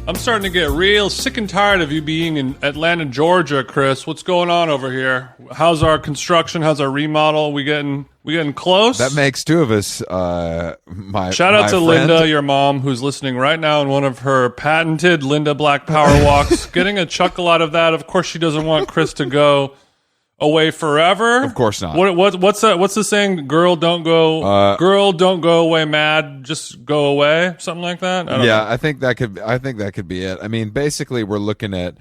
I'm starting to get real sick and tired of you being in Atlanta, Georgia, Chris. What's going on over here? How's our construction? How's our remodel? We getting close? That makes two of us. Shout out to Linda, your mom, who's listening right now in one of her patented Linda Black Power Walks. Getting a chuckle out of that. Of course, she doesn't want Chris to go away forever. Of course not. What's the saying? Girl, don't go away mad. Just go away. Something like that. I don't know. I think that could be it. I mean, basically, we're looking at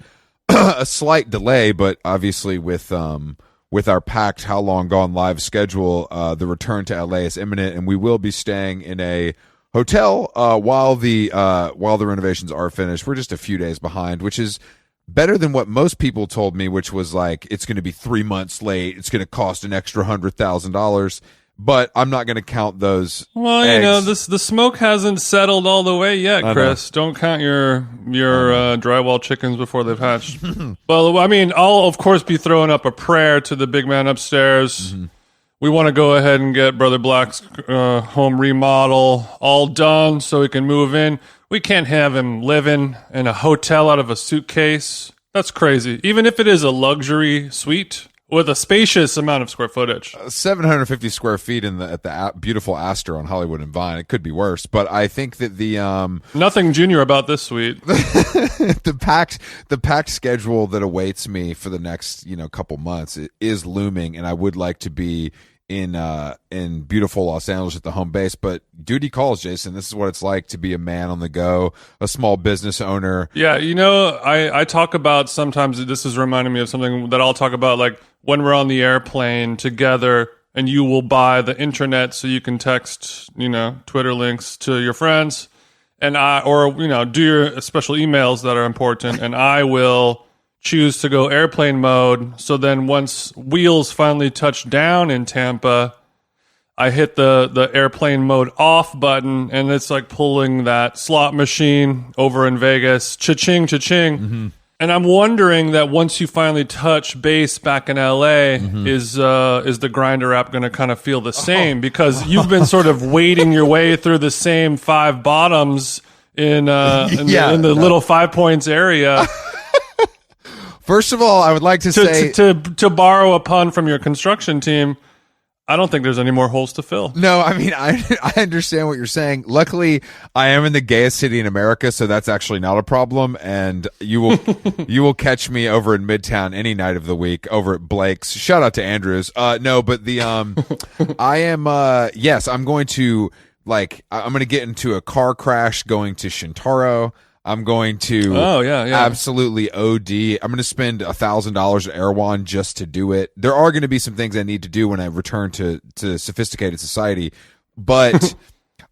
a slight delay, but obviously with our packed How Long Gone live schedule, the return to LA is imminent, and we will be staying in a hotel while the renovations are finished. We're just a few days behind, which is better than what most people told me, which was like, it's going to be 3 months late. It's going to cost an extra $100,000, but I'm not going to count those. Well, eggs. The smoke hasn't settled all the way yet, Chris. Don't count your drywall chickens before they've hatched. Well, I mean, I'll of course be throwing up a prayer to the big man upstairs. Mm-hmm. We want to go ahead and get Brother Black's home remodel all done so he can move in. We can't have him living in a hotel out of a suitcase. That's crazy. Even if it is a luxury suite with a spacious amount of square footage. 750 square feet at the beautiful Astor on Hollywood and Vine. It could be worse, but I think that the nothing junior about this suite. the packed schedule that awaits me for the next couple months is looming, and I would like to be in beautiful Los Angeles at the home base, but duty calls, Jason. This is what it's like to be a man on the go, a small business owner. Yeah, I talk about sometimes, this is reminding me of something that I'll talk about, like when we're on the airplane together and you will buy the internet so you can text, Twitter links to your friends, and do your special emails that are important, and I will choose to go airplane mode. So then once wheels finally touch down in Tampa, I hit the airplane mode off button, and it's like pulling that slot machine over in Vegas. Cha-ching, cha-ching. Mm-hmm. And I'm wondering that once you finally touch base back in LA, mm-hmm. is the Grindr app going to kind of feel the same? Because you've been sort of wading your way through the same five bottoms in the little 5 points area. First of all, I would like to say to borrow a pun from your construction team, I don't think there's any more holes to fill. No, I mean, I understand what you're saying. Luckily, I am in the gayest city in America, so that's actually not a problem. And you will catch me over in Midtown any night of the week over at Blake's. Shout out to Andrews. No, but I am yes, I'm going to get into a car crash going to Shintaro. I'm going to absolutely OD. I'm going to spend $1,000 at Erewhon just to do it. There are going to be some things I need to do when I return to sophisticated society, but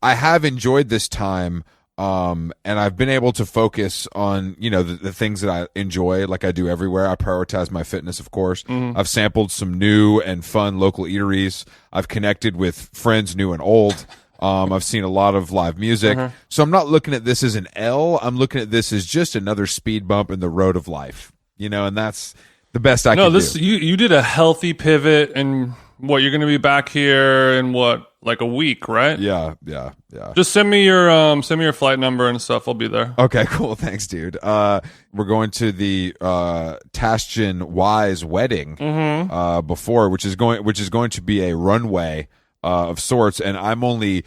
I have enjoyed this time, and I've been able to focus on the things that I enjoy, like I do everywhere. I prioritize my fitness, of course. Mm-hmm. I've sampled some new and fun local eateries. I've connected with friends new and old. I've seen a lot of live music. Uh-huh. So I'm not looking at this as an L. I'm looking at this as just another speed bump in the road of life, and that's the best I can do. You did a healthy pivot, and you're going to be back here in like a week, right? Yeah. Just send me your flight number and stuff. I'll be there. Okay, cool. Thanks, dude. We're going to the Tasjan Wise wedding mm-hmm. Which is going to be a runway of sorts, and I'm living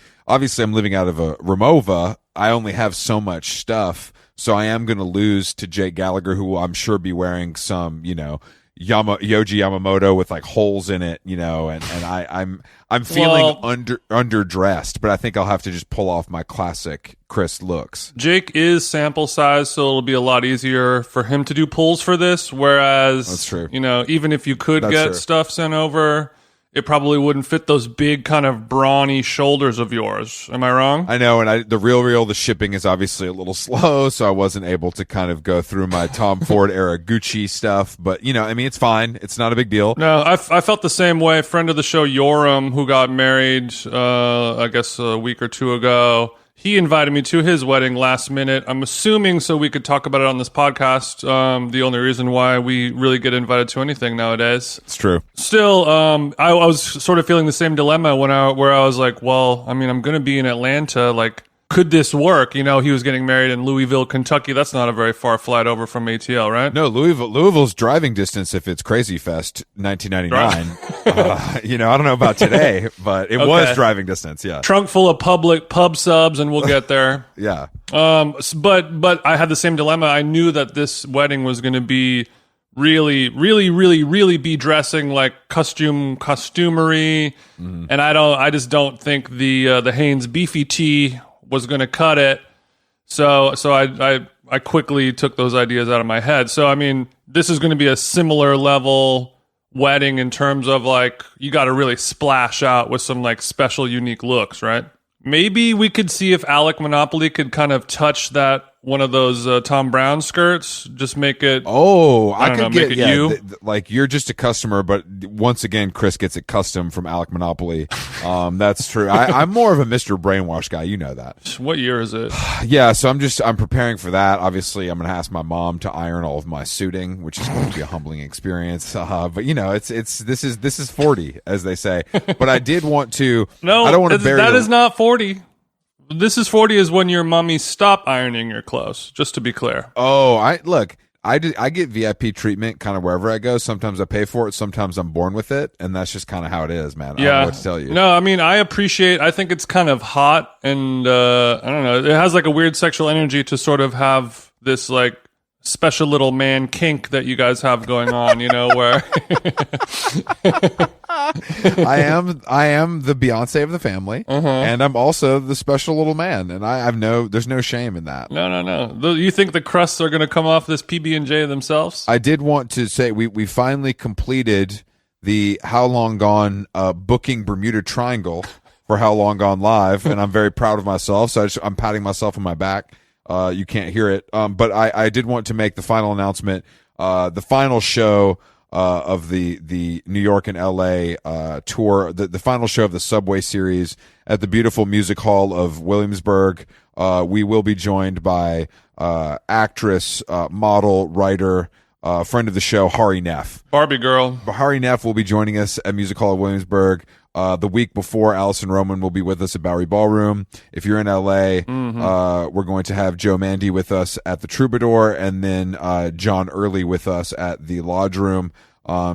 out of a Ramova. I only have so much stuff, so I am going to lose to Jake Gallagher, who will, I'm sure, be wearing some, Yoji Yamamoto with like holes in it, and I'm feeling underdressed, but I think I'll have to just pull off my classic Chris looks. Jake is sample size, so it'll be a lot easier for him to do pulls for this, whereas that's true. Even if you could get stuff sent over, it probably wouldn't fit those big kind of brawny shoulders of yours. Am I wrong? I know, and the shipping is obviously a little slow, so I wasn't able to kind of go through my Tom Ford era Gucci stuff. But, it's fine. It's not a big deal. No, I felt the same way. Friend of the show, Yoram, who got married, I guess a week or two ago, he invited me to his wedding last minute. I'm assuming so we could talk about it on this podcast. The only reason why we really get invited to anything nowadays. It's true. Still, I was sort of feeling the same dilemma where I was like, well, I mean, I'm going to be in Atlanta. Like, could this work? You know, he was getting married in Louisville, Kentucky. That's not a very far flight over from ATL, right? No, Louisville's driving distance if it's Crazy Fest 1999. You know, I don't know about today, but it was driving distance. Yeah, trunk full of public pub subs, and we'll get there. Yeah. But I had the same dilemma. I knew that this wedding was going to be really be dressing like costumery, and I just don't think the Hanes beefy tee was going to cut it. So I quickly took those ideas out of my head. So I mean, this is going to be a similar level wedding in terms of like you got to really splash out with some like special unique looks, right? Maybe we could see if Alec Monopoly could kind of touch that one of those Tom Brown skirts, just make it. Oh, I could get make it you. Like you're just a customer, but once again, Chris gets it custom from Alec Monopoly. That's true. I'm more of a Mr. Brainwash guy. You know that. What year is it? Yeah, so I'm preparing for that. Obviously, I'm going to ask my mom to iron all of my suiting, which is going to be a humbling experience. But you know, this is 40, as they say. But I did want to. No, I don't want to bury that is not 40. This is 40 is when your mommy stop ironing your clothes, just to be clear. Oh, I get VIP treatment kind of wherever I go. Sometimes I pay for it. Sometimes I'm born with it. And that's just kind of how it is, man. Yeah. I don't know what to tell you. No, I mean, I think it's kind of hot and, I don't know. It has like a weird sexual energy to sort of have this like special little man kink that you guys have going on, you know, where I am the Beyonce of the family, and I'm also the special little man, and there's no shame in that. No. You think the crusts are going to come off this PB&J themselves? I did want to say we finally completed the How Long Gone booking Bermuda Triangle for How Long Gone Live, and I'm very proud of myself. So I'm patting myself on my back. You can't hear it, but I did want to make the final announcement. The final show of the New York and LA tour, the final show of the Subway series at the beautiful Music Hall of Williamsburg. We will be joined by actress, model, writer, friend of the show, Hari Neff. Barbie girl. Hari Neff will be joining us at Music Hall of Williamsburg. The week before, Allison Roman will be with us at Bowery Ballroom. If you're in LA, we're going to have Joe Mandy with us at the Troubadour, and then John Early with us at the Lodge Room.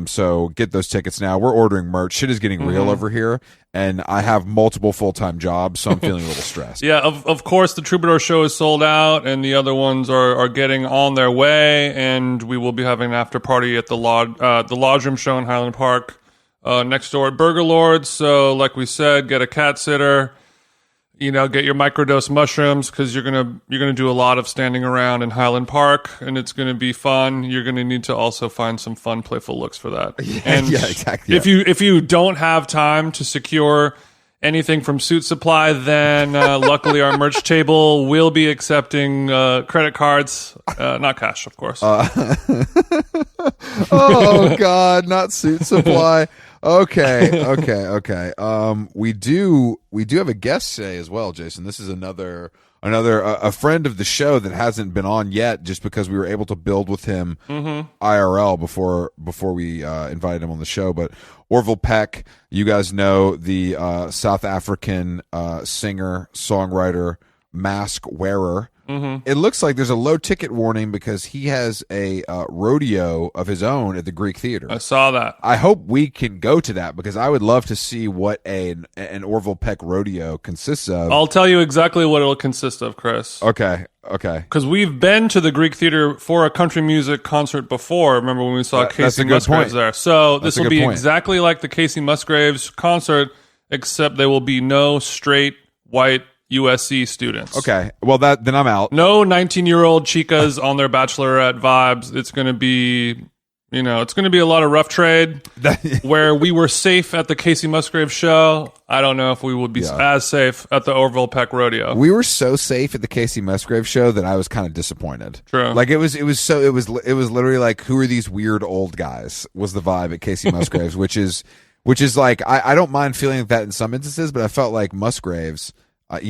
So get those tickets now. We're ordering merch. Shit is getting real over here, and I have multiple full-time jobs, so I'm feeling a little stressed. Yeah, of course, the Troubadour show is sold out, and the other ones are getting on their way, and we will be having an after party at the Lodge Room show in Highland Park. Next door at Burger Lord. So like we said, get a cat sitter, you know, get your microdose mushrooms, because you're gonna do a lot of standing around in Highland Park, and it's gonna be fun. You're gonna need to also find some fun, playful looks for that. And yeah, exactly. If you don't have time to secure anything from Suit Supply, then luckily our merch table will be accepting credit cards, not cash, of course. Oh God, not Suit Supply. Okay. We do have a guest today as well, Jason. This is another a friend of the show that hasn't been on yet, just because we were able to build with him IRL before we invited him on the show. But Orville Peck, you guys know, the South African singer, songwriter, mask wearer. It looks like there's a low ticket warning because he has a rodeo of his own at the Greek Theater. I saw that. I hope we can go to that, because I would love to see what an Orville Peck rodeo consists of. I'll tell you exactly what it'll consist of, Chris. Okay. Because we've been to the Greek Theater for a country music concert before. Remember when we saw Casey Musgraves there? So this will be exactly like the Casey Musgraves concert, except there will be no straight white USC students. Okay. Well, then I'm out. No 19-year-old chicas on their bachelorette vibes. It's going to be, it's going to be a lot of rough trade. Where we were safe at the Casey Musgraves show, I don't know if we would be as safe at the Orville Peck Rodeo. We were so safe at the Casey Musgraves show that I was kind of disappointed. True. Like it was literally like, who are these weird old guys? Was the vibe at Casey Musgraves, which is like, I don't mind feeling that in some instances, but I felt like Musgraves. I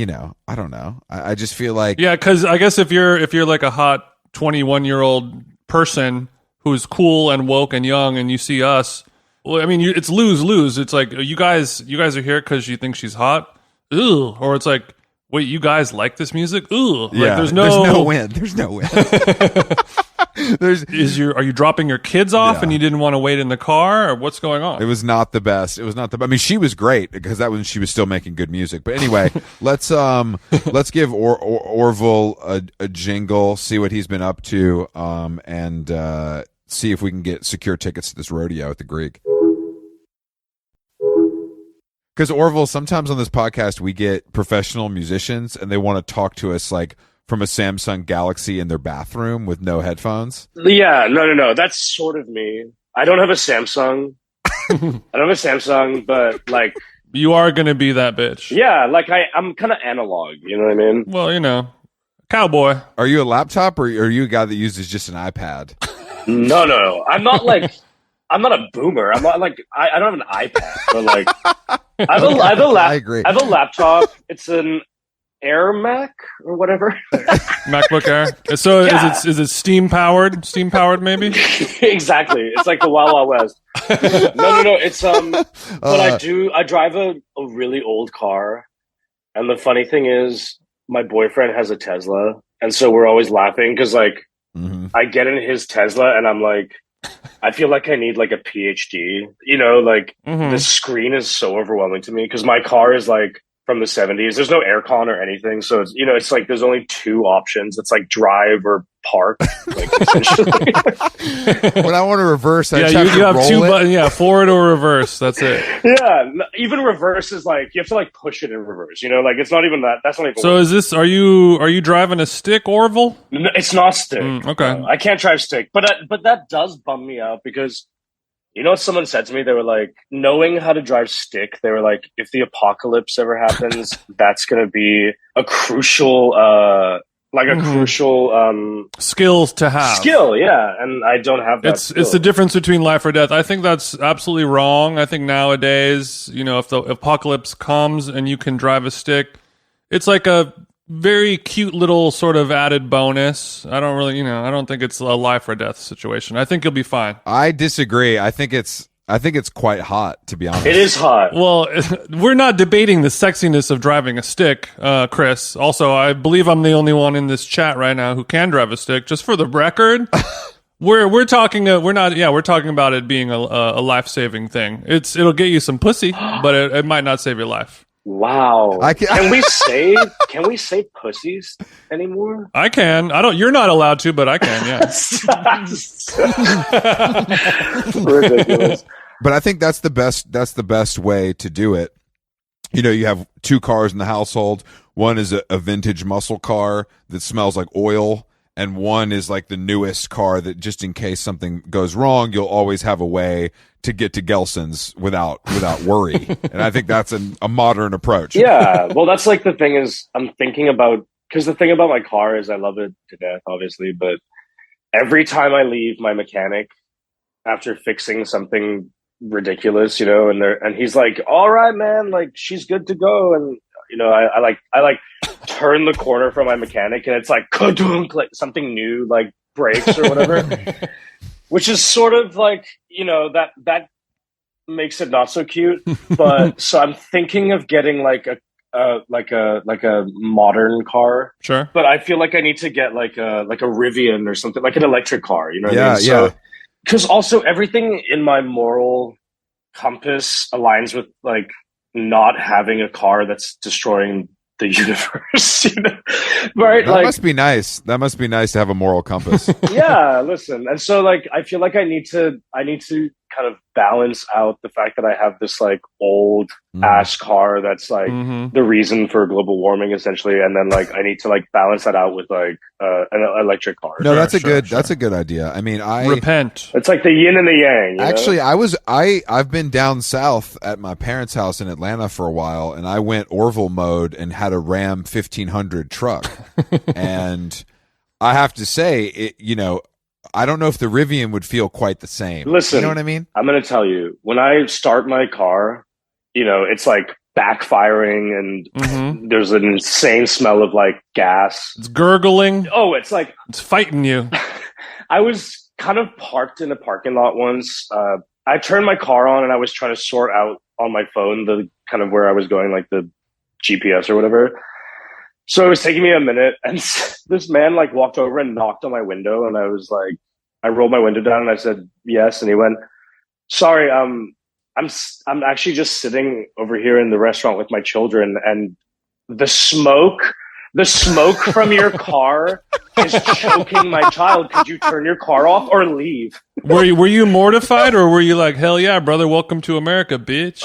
don't know. I just feel like, yeah, because I guess if you're like a hot 21-year-old person who's cool and woke and young, and you see us, well, I mean, it's lose. It's like you guys are here because you think she's hot, or it's like wait, you guys like this music? Ooh, Yeah, like there's no win. There's no win. Are you dropping your kids off and you didn't want to wait in the car, or what's going on? It was not the best. It was not the. I mean, she was great because that was she was still making good music. But anyway, let's give Orville a jingle, see what he's been up to, and see if we can get secure tickets to this rodeo at the Greek. Because Orville, sometimes on this podcast we get professional musicians and they want to talk to us like from a Samsung Galaxy in their bathroom with no headphones. Yeah, no. That's sort of me. I don't have a Samsung. But like you are going to be that bitch. Yeah, like I'm kind of analog. You know what I mean? Well, cowboy. Are you a laptop or are you a guy that uses just an iPad? No. I'm not like. I'm not a boomer. I'm not like I don't have an iPad, but like I agree. I have a laptop. It's an Air Mac or whatever. MacBook Air. So yeah. is it steam powered? Steam powered, maybe. Exactly. It's like the Wild Wild West. No. It's but I drive a really old car, and the funny thing is, my boyfriend has a Tesla, and so we're always laughing because like I get in his Tesla and I'm like. I feel like I need like a PhD, like the screen is so overwhelming to me because my car is like from the 70s. There's no aircon or anything. So it's, it's like there's only two options. It's like drive or park. Like essentially. When I want to reverse, you have two buttons. Yeah, forward or reverse. That's it. Yeah. Even reverse is like, you have to like push it in reverse, like it's not even that. That's not even. So are you driving a stick, Orville? No, it's not stick. Okay. I can't drive stick, but that does bum me out because what someone said to me? They were like, knowing how to drive stick, they were like, if the apocalypse ever happens, that's going to be a crucial, skills to have. Skill, yeah. And I don't have that skill. It's the difference between life or death. I think that's absolutely wrong. I think nowadays, if the apocalypse comes and you can drive a stick, it's like a very cute little sort of added bonus. I don't really, I don't think it's a life or death situation. I think you'll be fine. I disagree. I think it's quite hot, to be honest. It is hot. Well, we're not debating the sexiness of driving a stick, Chris. Also, I believe I'm the only one in this chat right now who can drive a stick. Just for the record, we're talking about it being a life-saving thing. It'll get you some pussy, but it might not save your life. Wow. Can we say pussies anymore? I can. You're not allowed to, but I can, yeah. Ridiculous. But I think that's the best way to do it. You have two cars in the household. One is a vintage muscle car that smells like oil, and one is like the newest car that just in case something goes wrong, you'll always have a way to get to Gelson's without worry. And I think that's a modern approach. Yeah. Well, that's like the thing is I'm thinking about, because the thing about my car is I love it to death, obviously, but every time I leave my mechanic after fixing something ridiculous, and he's like, all right, man, like she's good to go. And, I like turn the corner from my mechanic and it's like, ka-dunk, like something new, like breaks or whatever. Which is sort of like, that makes it not so cute. But so I'm thinking of getting like a modern car. Sure. But I feel like I need to get like a Rivian or something, like an electric car. You know what I mean? Yeah. Because also everything in my moral compass aligns with like not having a car that's destroying the universe, right? That must be nice. That must be nice to have a moral compass. Yeah, listen. And so like I feel like I need to kind of balance out the fact that I have this like old ass car that's like the reason for global warming essentially, and then like I need to like balance that out with like an electric car. No, that's a good idea. I mean, repent. It's like the yin and the yang. Actually, I've been down south at my parents' house in Atlanta for a while, and I went Orville mode and had a Ram 1500 truck, and I have to say, I don't know if the Rivian would feel quite the same. Listen, you know what I mean? I'm going to tell you, when I start my car, it's like backfiring and there's an insane smell of like gas. It's gurgling. Oh, it's like... It's fighting you. I was kind of parked in a parking lot once. I turned my car on and I was trying to sort out on my phone the kind of where I was going, like the GPS or whatever. So it was taking me a minute, and this man like walked over and knocked on my window, and I was like, I rolled my window down and I said yes, and he went, "Sorry, I'm actually just sitting over here in the restaurant with my children, and the smoke, the smoke from your car is choking my child. Could you turn your car off or leave?" Were you mortified, or were you like, hell yeah, brother, welcome to America, bitch?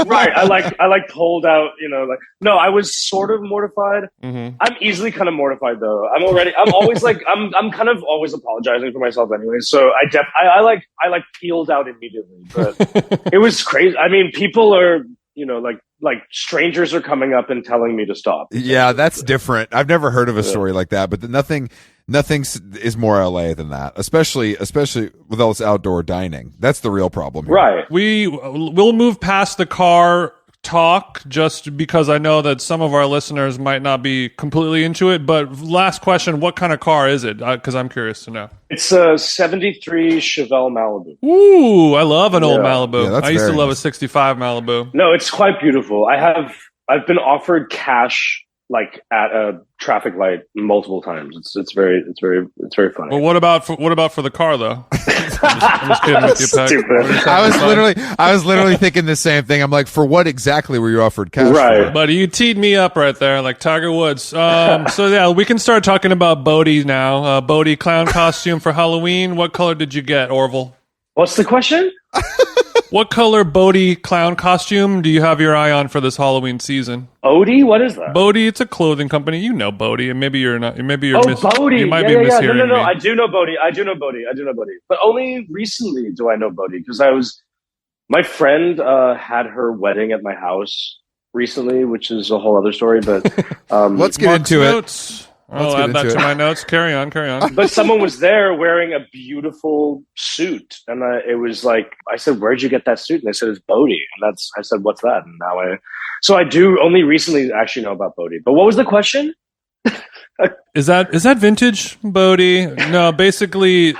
Right. I like pulled out, like, no, I was sort of mortified. Mm-hmm. I'm easily kind of mortified though. I'm always like, I'm kind of always apologizing for myself anyway. So I like peeled out immediately, but it was crazy. I mean, people are, like strangers are coming up and telling me to stop. Yeah, that's different. I've never heard of a story like that, but nothing is more LA than that, especially with all this outdoor dining. That's the real problem here. Right. We'll move past the car talk just because I know that some of our listeners might not be completely into it. But last question, what kind of car is it? Because I'm curious to know. It's a 73 Chevelle Malibu. Ooh, I love an old Malibu. Yeah, I used to love nice. a 65 Malibu. No, it's quite beautiful. I've been offered cash like at a traffic light multiple times. It's very funny. Well, what about for the car though? I'm just kidding with you, Peck. Stupid. I was literally thinking the same thing. I'm like, for what exactly were you offered cash Right. for? Buddy, you teed me up right there, like Tiger Woods. So yeah, we can start talking about Bodhi now. Bodhi clown costume for Halloween. What color did you get, Orville? What's the question? What color Bodhi clown costume do you have your eye on for this Halloween season? Odie? What is that? Bodhi, it's a clothing company. You know Bodhi, and maybe you're not. Maybe you're. Bodhi. You might Yeah, be yeah, yeah. mishearing No. me. I do know Bodhi. But only recently do I know Bodhi because my friend had her wedding at my house recently, which is a whole other story. But Let's get Mark's into it. notes. Let's I'll get add that into to it. my notes. Carry on. but someone was there wearing a beautiful suit, and it was like I said, "Where'd you get that suit?" And they said, "It's Bodhi." And I said, "What's that?" And so I do only recently actually know about Bodhi. But what was the question? Is that vintage Bodhi? No, basically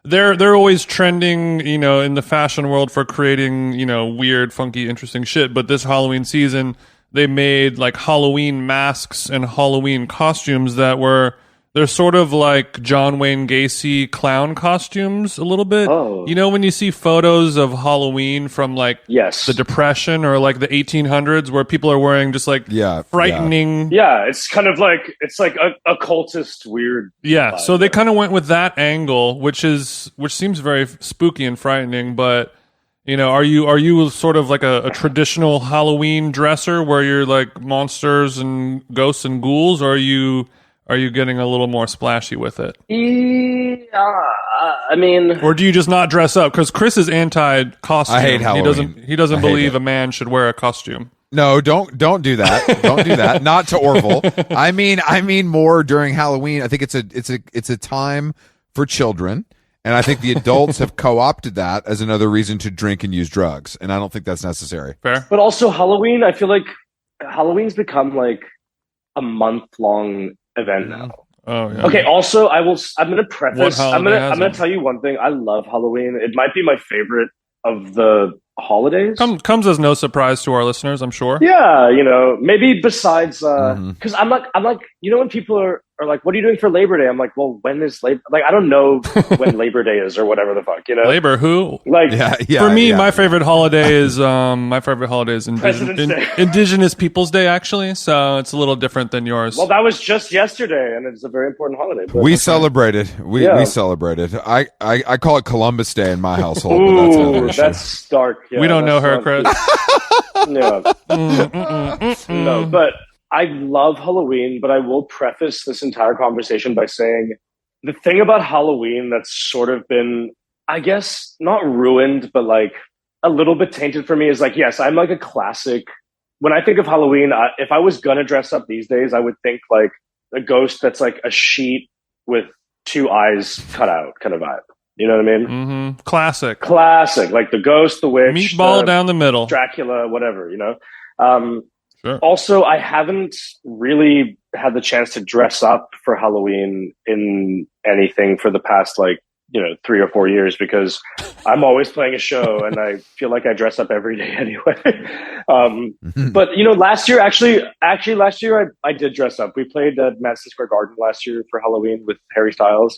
they're always trending, in the fashion world for creating, weird, funky, interesting shit. But this Halloween season, they made like Halloween masks and Halloween costumes they're sort of like John Wayne Gacy clown costumes a little bit. Oh. When you see photos of Halloween from like Yes. the Depression or like the 1800s where people are wearing just like frightening. Yeah, it's kind of like a occultist weird. Yeah, vibe. so they kind of went with that angle, which seems very spooky and frightening. But are you sort of like a traditional Halloween dresser where you're like monsters and ghosts and ghouls, or are you getting a little more splashy with it? Yeah, I mean, or do you just not dress up? Because Chris is anti-costume. I hate Halloween. He doesn't I hate believe it. a man should wear a costume. No, don't do that. Don't do that. Not to Orville. I mean more during Halloween. I think it's a time for children, and I think the adults have co-opted that as another reason to drink and use drugs, and I don't think that's necessary. Fair. but also Halloween. I feel like Halloween's become like a month-long event now. Oh yeah. Okay. Also, I'm going to preface. What I'm holiday has going it? to tell you one thing. I love Halloween. It might be my favorite of the holidays. Comes as no surprise to our listeners, I'm sure. Yeah, maybe besides, Mm-hmm. because I'm like, when people are like, "What are you doing for Labor Day?" I'm like, "Well, when is Labor?" Like, I don't know when Labor Day is or whatever the fuck, Labor who? Like, Yeah. For me, yeah. my favorite holiday is President's Day. Indigenous Peoples Day, actually. So it's a little different than yours. well, that was just yesterday, and it's a very important holiday. But We celebrated. We Yeah. celebrated. I call it Columbus Day in my household. But that's Ooh, another issue. that's dark. Yeah, we don't know that's her, not- Chris. Yeah. No, but I love Halloween, but I will preface this entire conversation by saying the thing about Halloween that's sort of been, I guess, not ruined, but like a little bit tainted for me is like, yes, I'm like a classic. When I think of Halloween, if I was going to dress up these days, I would think like a ghost that's like a sheet with two eyes cut out kind of vibe. You know what I mean? Mm-hmm. Classic. Classic, like the ghost, the witch, Meatball down the middle. Dracula, whatever, Sure. Also, I haven't really had the chance to dress up for Halloween in anything for the past like 3 or 4 years because I'm always playing a show and I feel like I dress up every day anyway. But last year, last year I did dress up. We played at Madison Square Garden last year for Halloween with Harry Styles.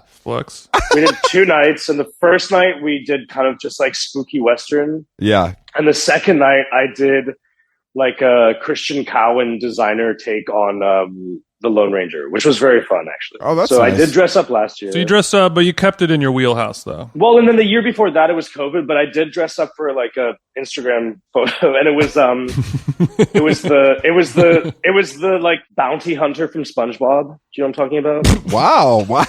Flex. We did 2 nights, and the first night we did kind of just like spooky Western. Yeah. And the second night I did like a Christian Cowan designer take on the Lone Ranger, which was very fun, actually. Oh, that's so nice. I did dress up last year. So you dressed up, but you kept it in your wheelhouse, though. Well, and then the year before that, it was COVID, but I did dress up for like a Instagram photo, and it was the like bounty hunter from SpongeBob. Do you know what I'm talking about? Wow.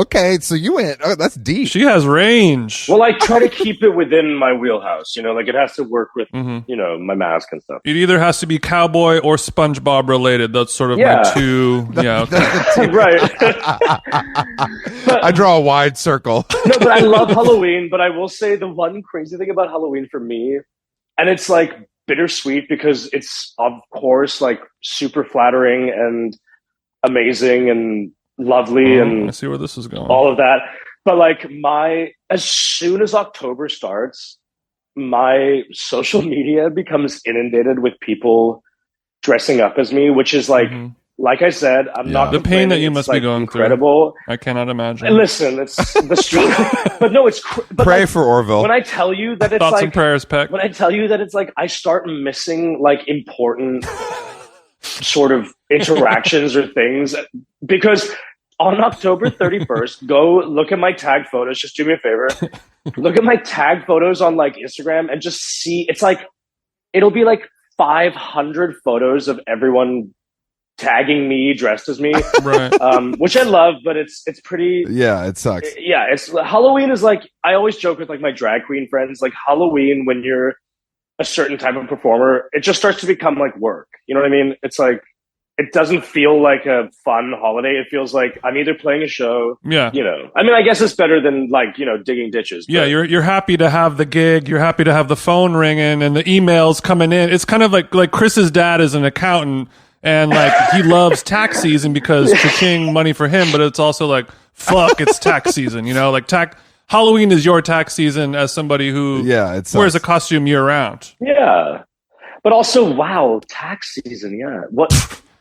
Okay, so you went. Oh, that's deep. She has range. Well, I try to keep it within my wheelhouse. Like it has to work with my mask and stuff. It either has to be cowboy or SpongeBob related. That's sort of my two. Yeah, okay. Right. I draw a wide circle. No, but I love Halloween. But I will say the one crazy thing about Halloween for me, and it's like bittersweet because it's of course like super flattering and amazing and lovely and I see where this is going. all of that. But like as soon as October starts, my social media becomes inundated with people dressing up as me, which is like. Like I said, I'm not the pain that you must be going incredible. through. I cannot imagine. Listen, it's the struggle, but no, it's pray for Orville. When I tell you that it's thoughts like and prayers, Peck. When I tell you that it's like I start missing like important sort of interactions or things because on October 31st, go look at my tag photos. Just do me a favor, look at my tag photos on like Instagram and just see. It's like it'll be like 500 photos of everyone tagging me dressed as me, right? Which I love, but it's pretty. Yeah, it sucks. Yeah, it's Halloween is like I always joke with like my drag queen friends. Like Halloween, when you're a certain type of performer, it just starts to become like work. You know what I mean? It's like it doesn't feel like a fun holiday. It feels like I'm either playing a show. Yeah. I mean, I guess it's better than like digging ditches. Yeah, you're happy to have the gig. You're happy to have the phone ringing and the emails coming in. It's kind of like Chris's dad is an accountant. And like he loves tax season because cha-ching money for him, but it's also like fuck, it's tax season. Like Halloween is your tax season as somebody who wears a costume year round. Yeah, but also wow, tax season. Yeah, what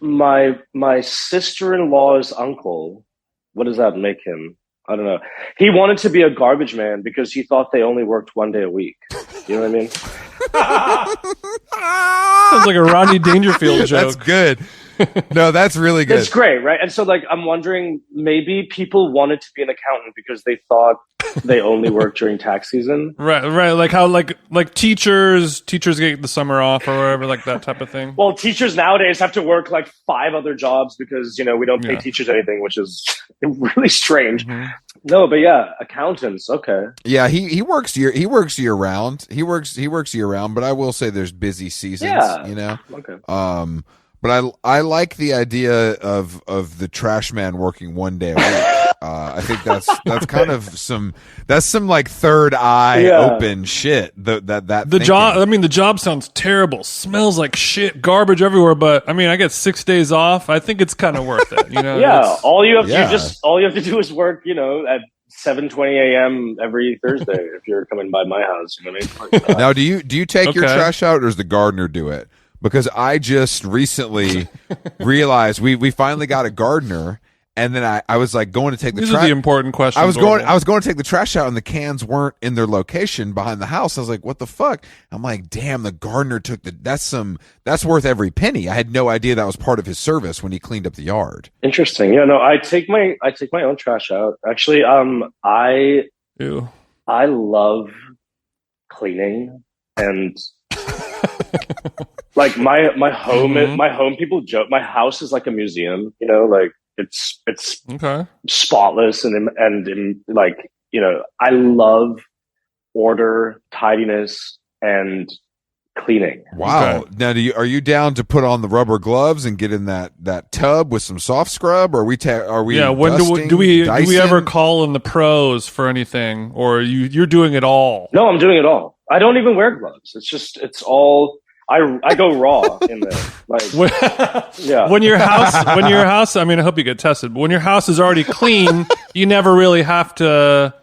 my sister-in-law's uncle. What does that make him? I don't know. He wanted to be a garbage man because he thought they only worked 1 day a week. You know what I mean? Sounds like a Rodney Dangerfield joke. That's good. No, that's really good. It's great, right? And so, like, I'm wondering, maybe people wanted to be an accountant because they thought they only worked during tax season. Right. Like how, like teachers get the summer off or whatever, like that type of thing. Well, teachers nowadays have to work like 5 other jobs because we don't pay teachers anything, which is really strange. Mm-hmm. No, but yeah, accountants. Okay. Yeah, he works year round. He works year round, but I will say there's busy seasons. Yeah. Okay. But I like the idea of the trash man working 1 day a week. I think that's kind of some like third eye open shit. The job. I mean, the job sounds terrible. Smells like shit, garbage everywhere. But I mean, I get 6 days off. I think it's kind of worth it. Yeah. All you have to do is work. At 7:20 a.m. every Thursday if you're coming by my house. You know what I mean? Now, do you take your trash out, or does the gardener do it? Because I just recently realized we finally got a gardener, and then I was like going to take the trash. These are the important questions. I was going to take the trash out, and the cans weren't in their location behind the house. I was like, "What the fuck?" I'm like, "Damn, the gardener took that's worth every penny." I had no idea that was part of his service when he cleaned up the yard. Interesting. Yeah, no, I take my own trash out. Actually, I love cleaning and. Like my home, my home. People joke my house is like a museum. Like it's okay, spotless and like I love order, tidiness, and cleaning. Wow. Okay. Now, are you down to put on the rubber gloves and get in that tub with some soft scrub? Or are we? Yeah. When do we ever call in the pros for anything, or you're doing it all? No, I'm doing it all. I don't even wear gloves. It's all. I go raw in there. Like, yeah. When your house, I mean, I hope you get tested, but when your house is already clean, you never really have to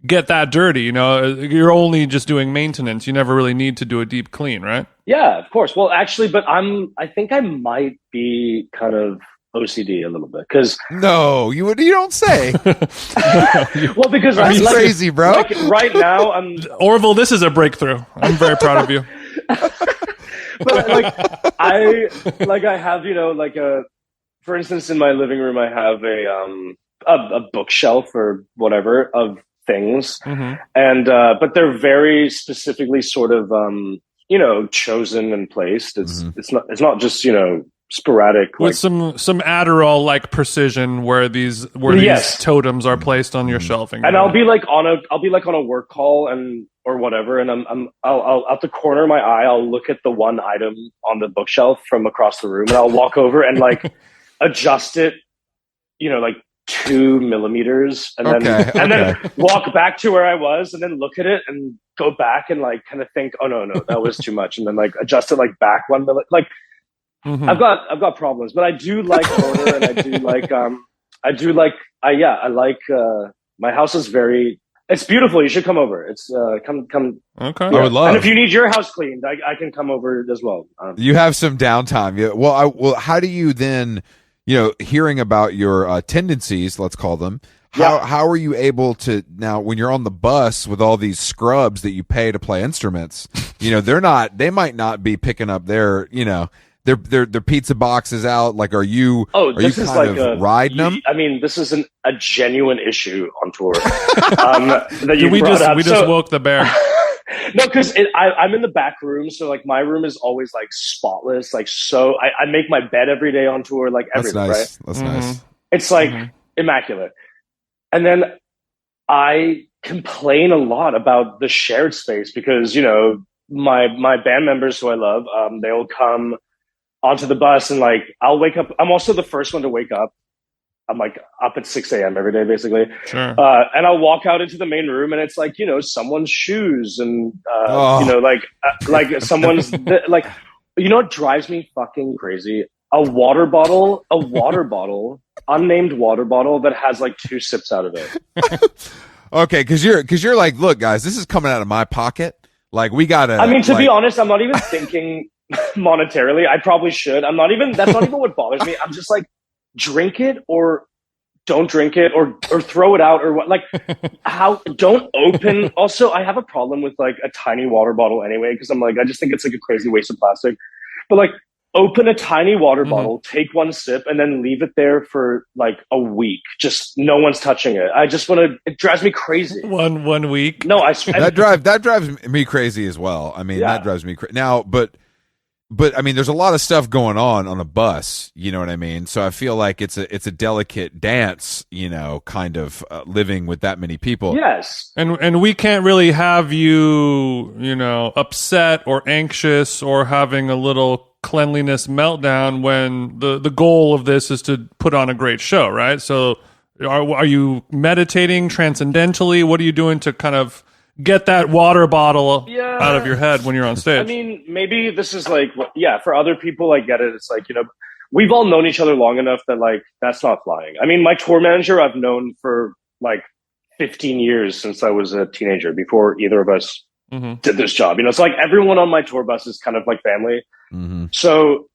get that dirty. You know, you're only just doing maintenance. You never really need to do a deep clean, right? Yeah, of course. Well, actually, but I think I might be kind of OCD a little bit because No, you don't say. well, because Are you crazy, bro? Like right now, I'm Orville, this is a breakthrough. I'm very proud of you. but I have, you know, like for instance, in my living room, I have a bookshelf or whatever of things, and but they're very specifically sort of you know, chosen and placed. It's not just, you know, sporadic with some Adderall like precision where these totems are placed on your shelving. And I'll be like on a work call or whatever, and I'll out the corner of my eye, I'll look at the one item on the bookshelf from across the room, and I'll walk over and like adjust it, you know, like 2 millimeters, and then walk back to where I was, and then look at it and go back and like kind of think, oh no, that was too much, and then like adjust it like back 1 millimeter. Like I've got problems, but I do like order, and I like my house is it's beautiful. You should come over. It's come. Okay, yeah. I would love. And if you need your house cleaned, I can come over as well. You have some downtime. Yeah. Well, how do you then? You know, hearing about your tendencies, let's call them. How are you able to now when you're on the bus with all these scrubs that you pay to play instruments? You know, they might not be picking up their, you know, their pizza boxes out. Like, are you kind of riding them? I mean, this is a genuine issue on tour. That you we just woke the bear. No, because I'm in the back room, so like my room is always like spotless. Like, so I make my bed every day on tour, like everything. That's nice. Right? That's nice. It's like immaculate. And then I complain a lot about the shared space because, you know, my band members who I love, they'll come onto the bus and like I'll wake up. I'm also the first one to wake up. I'm like up at 6 a.m. every day, basically. Sure. And I'll walk out into the main room and it's like, you know, someone's shoes and, you know, like someone's like, you know, what drives me fucking crazy? A water bottle, unnamed water bottle that has like 2 sips out of it. Okay. Cause you're like, look guys, this is coming out of my pocket. Like we gotta, I mean, to be honest, I'm not even thinking monetarily. I probably should. That's not even what bothers me. I'm just like, drink it or don't drink it or throw it out or what, like don't open. Also, I have a problem with like a tiny water bottle anyway, because I'm like, I just think it's like a crazy waste of plastic. But like open a tiny water bottle, take 1 sip and then leave it there for like a week. Just no one's touching it. It drives me crazy. One week. No, that drives me crazy as well. I mean, that drives me crazy. Now, but I mean, there's a lot of stuff going on a bus. You know what I mean? So I feel like it's a delicate dance. You know, kind of living with that many people. Yes, and we can't really have you, you know, upset or anxious or having a little cleanliness meltdown when the goal of this is to put on a great show, right? So, are you meditating transcendentally? What are you doing to kind of get that water bottle out of your head when you're on stage? I mean, maybe this is like, for other people, I get it. It's like, you know, we've all known each other long enough that like, that's not flying. I mean, my tour manager, I've known for like 15 years since I was a teenager before either of us did this job. You know, it's like everyone on my tour bus is kind of like family. So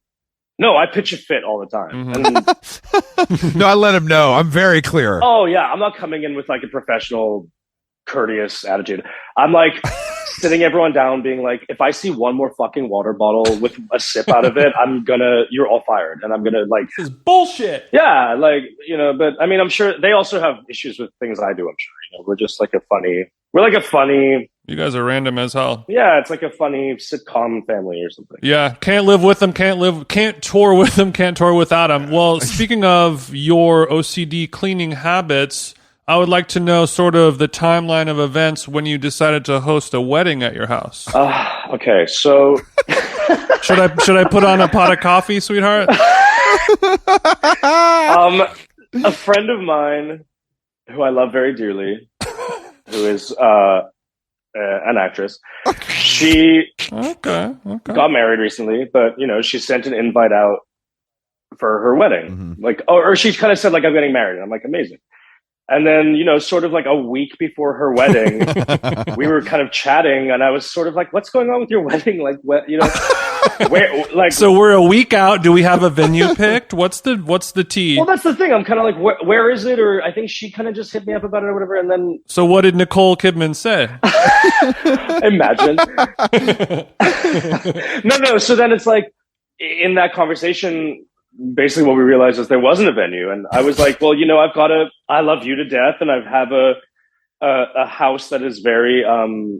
no, I pitch a fit all the time. No, I let him know. I'm very clear. Oh yeah. I'm not coming in with like a professional courteous attitude. I'm like sitting everyone down being like, if I see one more fucking water bottle with a sip out of it, you're all fired. And I'm gonna like, this is bullshit. Yeah. Like, you know, but I mean, I'm sure they also have issues with things I do. I'm sure, you know, we're like a funny, you guys are random as hell. Yeah. It's like a funny sitcom family or something. Yeah. Can't live with them. Can't tour with them. Can't tour without them. Well, speaking of your OCD cleaning habits, I would like to know sort of the timeline of events when you decided to host a wedding at your house. Okay, so should I put on a pot of coffee, sweetheart? A friend of mine who I love very dearly, who is an actress. She Okay. got married recently, but she sent an invite out for her wedding. Like, or she kind of said like, I'm getting married. And I'm like, amazing. And then, sort of like a week before her wedding, we were kind of chatting, and I was sort of like, "What's going on with your wedding? Like, what, where, like?" So we're a week out. Do we have a venue picked? What's the tea? Well, that's the thing. I'm kind of like, where is it? Or I think she kind of just hit me up about it or whatever, and then. So what did Nicole Kidman say? Imagine. No. So then it's like, in that conversation, basically what we realized is there wasn't a venue, and I was like, well, I love you to death, and I have a house that is very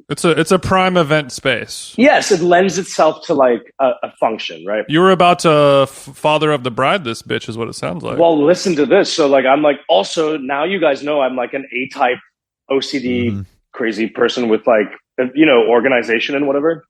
It's a prime event space. yes, it lends itself to like a function, right? You were about to father of the bride this bitch is what it sounds like. Well, listen to this. So like, I'm like, also now you guys know I'm like an A-type OCD crazy person with like organization and whatever.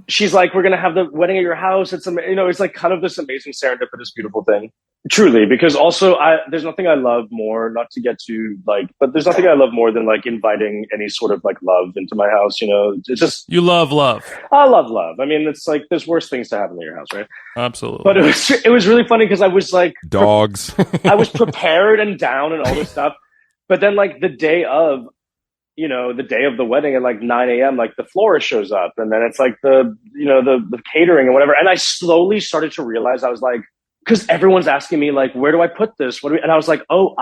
She's like, we're gonna have the wedding at your house. It's it's like kind of this amazing serendipitous beautiful thing, truly, because also there's nothing I love more, not to get to like, but there's nothing I love more than like inviting any sort of like love into my house. It's just, you love I love love. I mean, it's like there's worse things to happen in your house, right? Absolutely. But it was really funny because I was like, Dogs. I was prepared and down and all this stuff, but then like the day of the wedding at like 9 a.m., like the florist shows up, and then it's like the catering and whatever. And I slowly started to realize, I was like, because everyone's asking me like, where do I put this? And I was like, oh,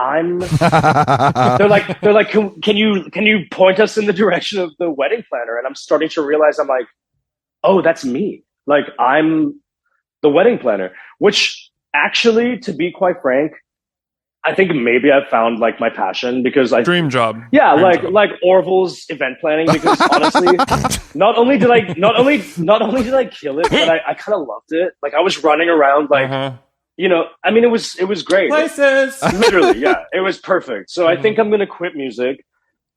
they're like, can you point us in the direction of the wedding planner? And I'm starting to realize, I'm like, oh, that's me. Like, I'm the wedding planner, which actually, to be quite frank, I think maybe I've found like my passion, because dream job. Yeah, dream like job. like Orville's event planning, because honestly, not only did I kill it, but I kind of loved it. Like, I was running around like I mean, it was great. Places. Literally, yeah, it was perfect. So I think I'm gonna quit music,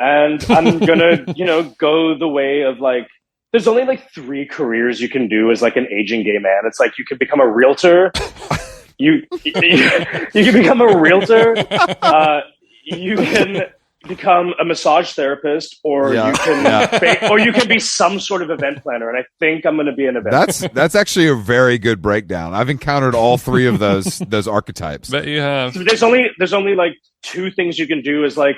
and I'm gonna go the way of like. There's only like 3 careers you can do as like an aging gay man. It's like you can become a realtor. You can become a realtor. You can become a massage therapist, or you can be some sort of event planner. And I think I'm going to be an event. That's actually a very good breakdown. I've encountered all 3 of those archetypes. Bet you have. So there's only like 2 things you can do as like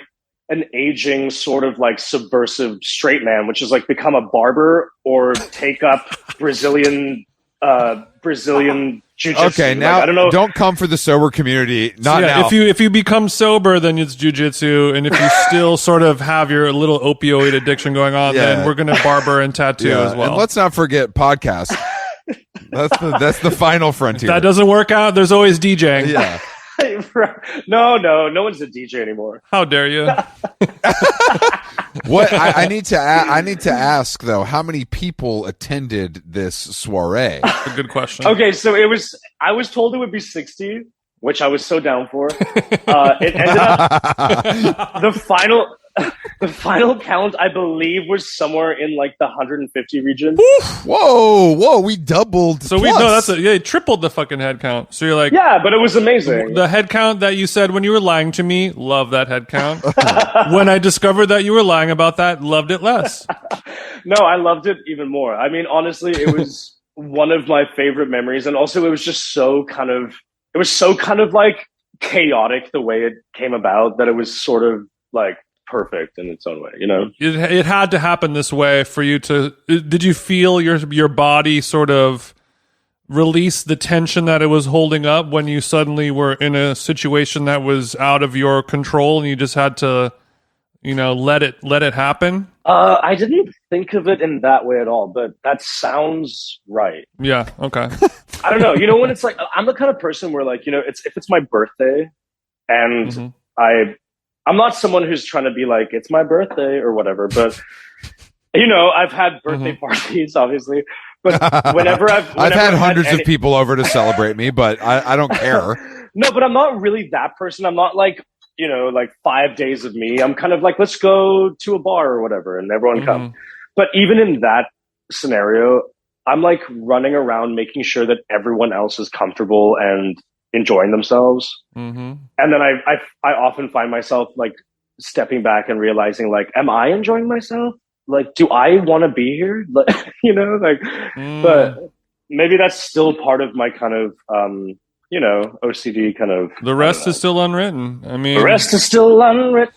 an aging sort of like subversive straight man, which is like become a barber or take up Brazilian jiu-jitsu. Okay, now like, I don't know. Don't come for the sober community. Not now. If you become sober, then it's jiu-jitsu, and if you still sort of have your little opioid addiction going on, then we're gonna barber and tattoo as well. And let's not forget podcast. That's the final frontier. If that doesn't work out, there's always DJing. Yeah. No one's a DJ anymore. How dare you? What I need to ask though, how many people attended this soiree? That's a good question. Okay, so I was told it would be 60, which I was so down for. It ended up the final count, I believe, was somewhere in like the 150 region. Whoa, we doubled. So you tripled the fucking head count. So you're like, yeah, but it was amazing. The head count that you said when you were lying to me, love that head count. When I discovered that you were lying about that, loved it less. No, I loved it even more. I mean, honestly, it was one of my favorite memories, and also it was just so kind of like chaotic the way it came about, that it was sort of like perfect in its own way, It had to happen this way for you to. Did you feel your body sort of release the tension that it was holding up when you suddenly were in a situation that was out of your control, and you just had to, let it happen? I didn't think of it in that way at all, but that sounds right. Yeah. Okay. I don't know. When it's like, I'm the kind of person where like, if it's my birthday, and I'm not someone who's trying to be like, it's my birthday or whatever, but I've had birthday parties, obviously, but whenever I've had hundreds of people over to celebrate me, but I don't care. No, but I'm not really that person. I'm not like, like 5 days of me. I'm kind of like, let's go to a bar or whatever, and everyone come. But even in that scenario, I'm like running around making sure that everyone else is comfortable and enjoying themselves. And then I often find myself like stepping back and realizing like, am I enjoying myself? like, do I want to be here? Like, like, but maybe that's still part of my kind of, OCD kind of. The rest is still unwritten. I mean, the rest is still unwritten.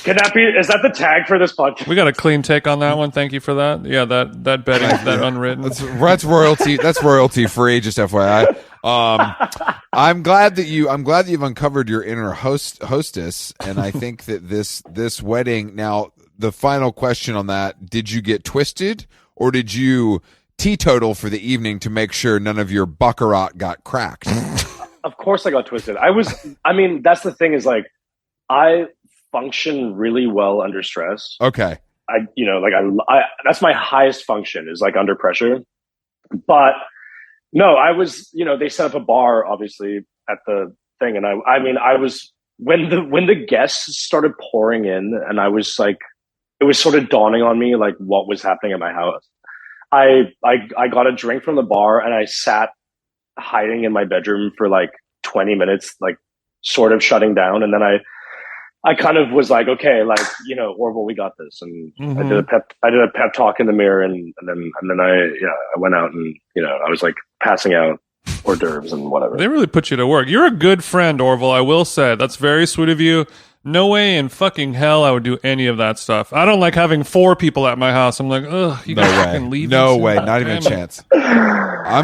Can that be? Is that the tag for this podcast? We got a clean take on that one. Thank you for that. Yeah, that betting, that unwritten. That's royalty. That's royalty free. Just FYI. I'm glad that you've uncovered your inner hostess, and I think that this wedding. Now, the final question on that: did you get twisted, or did you teetotal for the evening to make sure none of your baccarat got cracked? Of course I got twisted. That's the thing is, like, I function really well under stress. Okay. I that's my highest function, is like under pressure. But no, I was, they set up a bar obviously at the thing. And I was, when the guests started pouring in, and I was like, it was sort of dawning on me, like, what was happening at my house. I got a drink from the bar, and I sat hiding in my bedroom for like 20 minutes, like sort of shutting down. And then I kind of was like, okay, like, Orville, we got this. And I did a pep talk in the mirror, and then I went out, and, I was like passing out hors d'oeuvres and whatever. They really put you to work. You're a good friend, Orville. I will say that's very sweet of you. No way in fucking hell I would do any of that stuff. I don't like having 4 people at my house. I'm like, ugh, you guys fucking leave. No way, not even a chance. I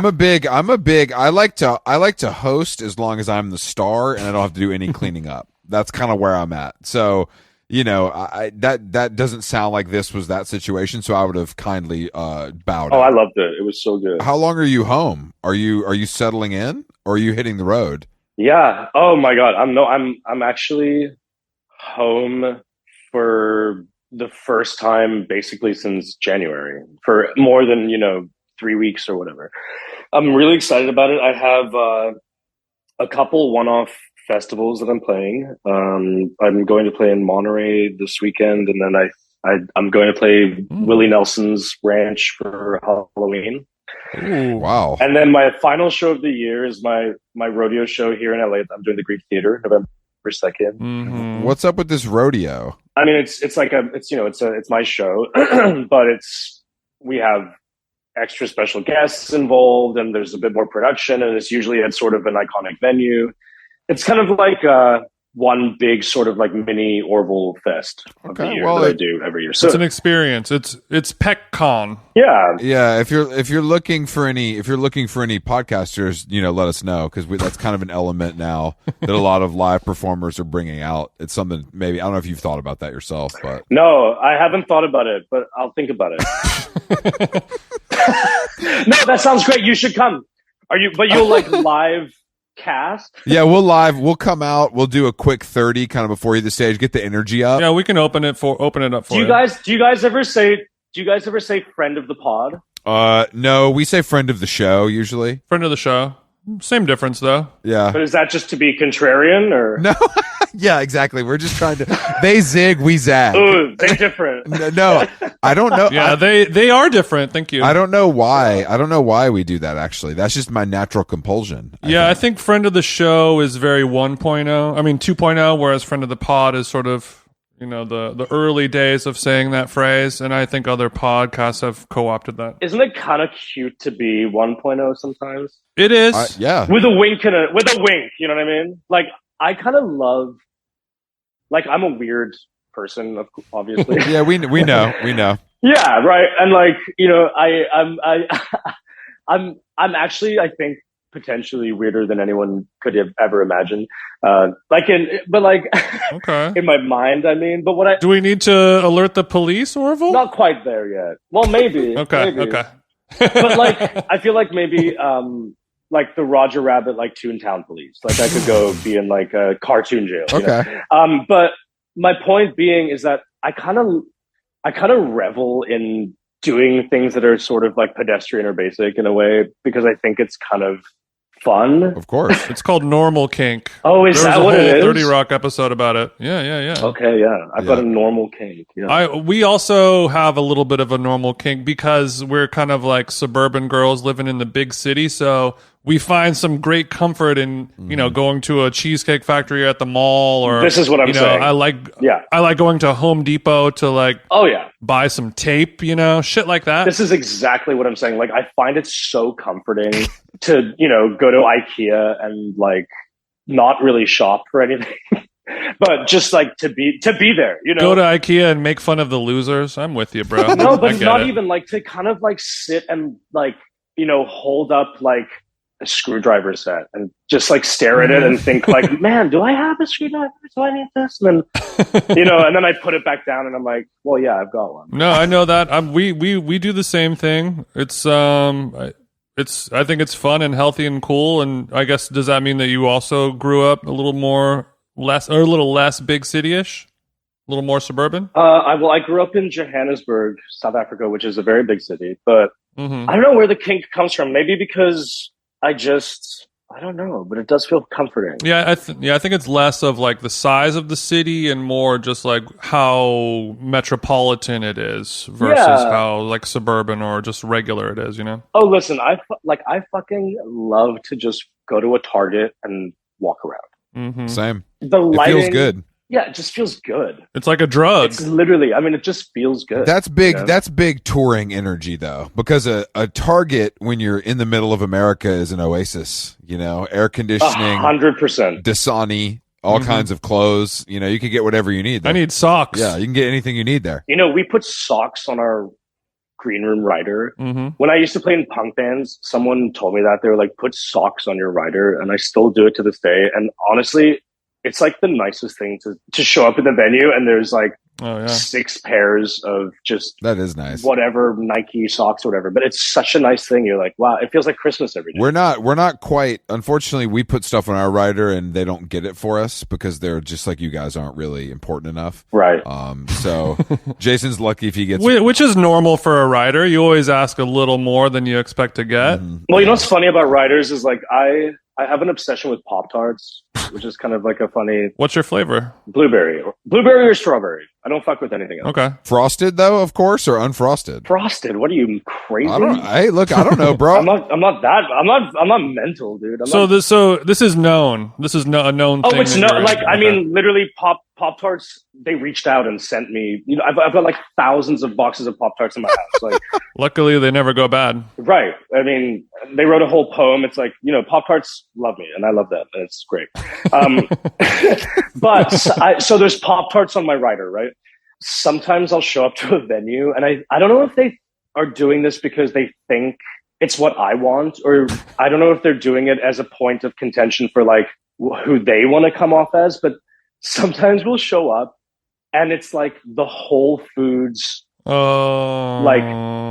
like to host as long as I'm the star and I don't have to do any cleaning up. That's kind of where I'm at. So, that doesn't sound like this was that situation. So I would have kindly bowed. Oh, I loved it. It was so good. How long are you home? Are you settling in, or are you hitting the road? Yeah. Oh my God. I'm actually home for the first time basically since January, for more than 3 weeks or whatever. I'm really excited about it. I have a couple one-off festivals that I'm playing. I'm going to play in Monterey this weekend, and then I'm going to play Willie Nelson's Ranch for Halloween. Ooh, wow. And then my final show of the year is my rodeo show here in LA. I'm doing the Greek Theater November 2nd. Mm-hmm. What's up with this rodeo? I mean, it's my show, but we have extra special guests involved, and there's a bit more production, and it's usually at sort of an iconic venue. It's kind of like one big sort of like mini Orville Fest of the year that I do every year. So it's an experience. It's PeckCon. Yeah, yeah. If you're looking for any podcasters, let us know, because that's kind of an element now that a lot of live performers are bringing out. It's something maybe I don't know if you've thought about that yourself, but no, I haven't thought about it, but I'll think about it. No, that sounds great. You should come. But you'll like live cast? Yeah, we'll come out, we'll do a quick 30 kind of before you the stage, get the energy up. Yeah, we can open it up for you. Do you guys ever say friend of the pod? No, we say friend of the show usually. Friend of the show. Same difference though. Yeah. But is that just to be contrarian, or no? Yeah, exactly. We're just trying to. They zig, we zag. Ooh, they're different. No, I don't know. Yeah, they are different. Thank you. I don't know why. I don't know why we do that. Actually, that's just my natural compulsion. I think friend of the show is very 1.0. I mean 2.0, whereas friend of the pod is sort of the early days of saying that phrase, and I think other podcasts have co-opted that. Isn't it kind of cute to be 1.0 sometimes? It is. Yeah. With a wink, you know what I mean? Like, I kind of love, like, I'm a weird person, obviously. Yeah, we know. Yeah, right. And like, I'm actually, I think, potentially weirder than anyone could have ever imagined. Okay. In my mind, I mean, but do we need to alert the police, Orville? Not quite there yet. Well, maybe. Okay. But like, I feel like maybe, like the Roger Rabbit, like Toontown Police. Like I could go be in like a cartoon jail. Okay. But my point being is that I kind of revel in doing things that are sort of like pedestrian or basic in a way, because I think it's kind of Fun? Of course. It's called normal kink. Oh, is There was that a what whole it is? 30 Rock episode about it. Yeah. Okay, yeah. I've got a normal kink. Yeah. We also have a little bit of a normal kink because we're kind of like suburban girls living in the big city. So we find some great comfort in, going to a Cheesecake Factory at the mall, or This is what I'm saying. I like going to Home Depot to Oh, yeah. buy some tape, shit like that. This is exactly what I'm saying. Like, I find it so comforting to, go to IKEA and like not really shop for anything, but just like to be there, Go to IKEA and make fun of the losers. I'm with you, bro. No, but I get not it. even like to kind of like sit and like, hold up like a screwdriver set and just like stare at it and think like, man, do I have a screwdriver? Do I need this? And then, and then I put it back down and I'm like, well, yeah, I've got one. No, I know that. We do the same thing. I think it's fun and healthy and cool. And I guess, does that mean that you also grew up a little less big city-ish? A little more suburban? I grew up in Johannesburg, South Africa, which is a very big city, but I don't know where the kink comes from. Maybe because I don't know, but it does feel comforting. Yeah, I think it's less of like the size of the city and more just like how metropolitan it is versus how like suburban or just regular it is, Oh, listen, I fucking love to just go to a Target and walk around. Same. The lighting, it feels good. Yeah, it just feels good. It's like a drug. It's literally, it just feels good. That's big. That's big touring energy, though, because a Target when you're in the middle of America is an oasis. Air conditioning, 100%, Dasani, all kinds of clothes. You could get whatever you need there. I need socks. Yeah, you can get anything you need there. We put socks on our green room rider. When I used to play in punk bands, someone told me that they were like, put socks on your rider, and I still do it to this day. And honestly, it's like the nicest thing to show up in the venue and there's like 6 pairs of just that is nice, whatever Nike socks or whatever. But it's such a nice thing. You're like, wow, it feels like Christmas every day. We're not quite. Unfortunately, we put stuff on our rider and they don't get it for us because they're just like, you guys aren't really important enough, right? So Jason's lucky if he gets, which is normal for a rider. You always ask a little more than you expect to get. Well, what's funny about riders is like I have an obsession with Pop-Tarts, which is kind of like a funny... What's your flavor? Blueberry or strawberry. I don't fuck with anything else. Okay. Frosted, though, of course, or unfrosted? Frosted? What are you, crazy? Hey, look, I don't know, bro. I'm not mental, dude. This is known. This is a known thing. Oh, it's no, like, literally Pop-Tarts, they reached out and sent me, I've got like thousands of boxes of Pop-Tarts in my house. Like, luckily, they never go bad. Right. They wrote a whole poem. It's like, Pop-Tarts love me, and I love that. And it's great. So there's Pop-Tarts on my rider, right? Sometimes I'll show up to a venue, and I don't know if they are doing this because they think it's what I want, or I don't know if they're doing it as a point of contention for like who they want to come off as, but sometimes we'll show up and it's like the Whole Foods, like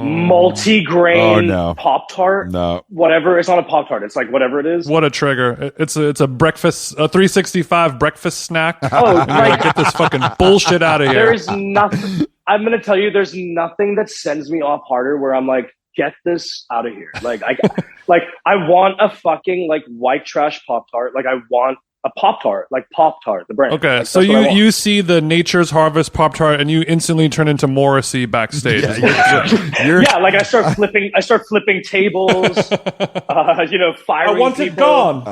multi-grain Pop-Tart, whatever. It's not a Pop-Tart. It's like whatever it is. What a trigger! It's a breakfast, a 365 breakfast snack. Oh, like, get this fucking bullshit out of here. There's nothing. I'm gonna tell you, there's nothing that sends me off harder. Where I'm like, get this out of here. Like I want a fucking like white trash Pop-Tart. Like I want a Pop-Tart, like Pop-Tart, the brand. Okay, like, so you see the Nature's Harvest Pop-Tart and you instantly turn into Morrissey backstage. Yeah, like I start flipping tables, firing I want people. it gone.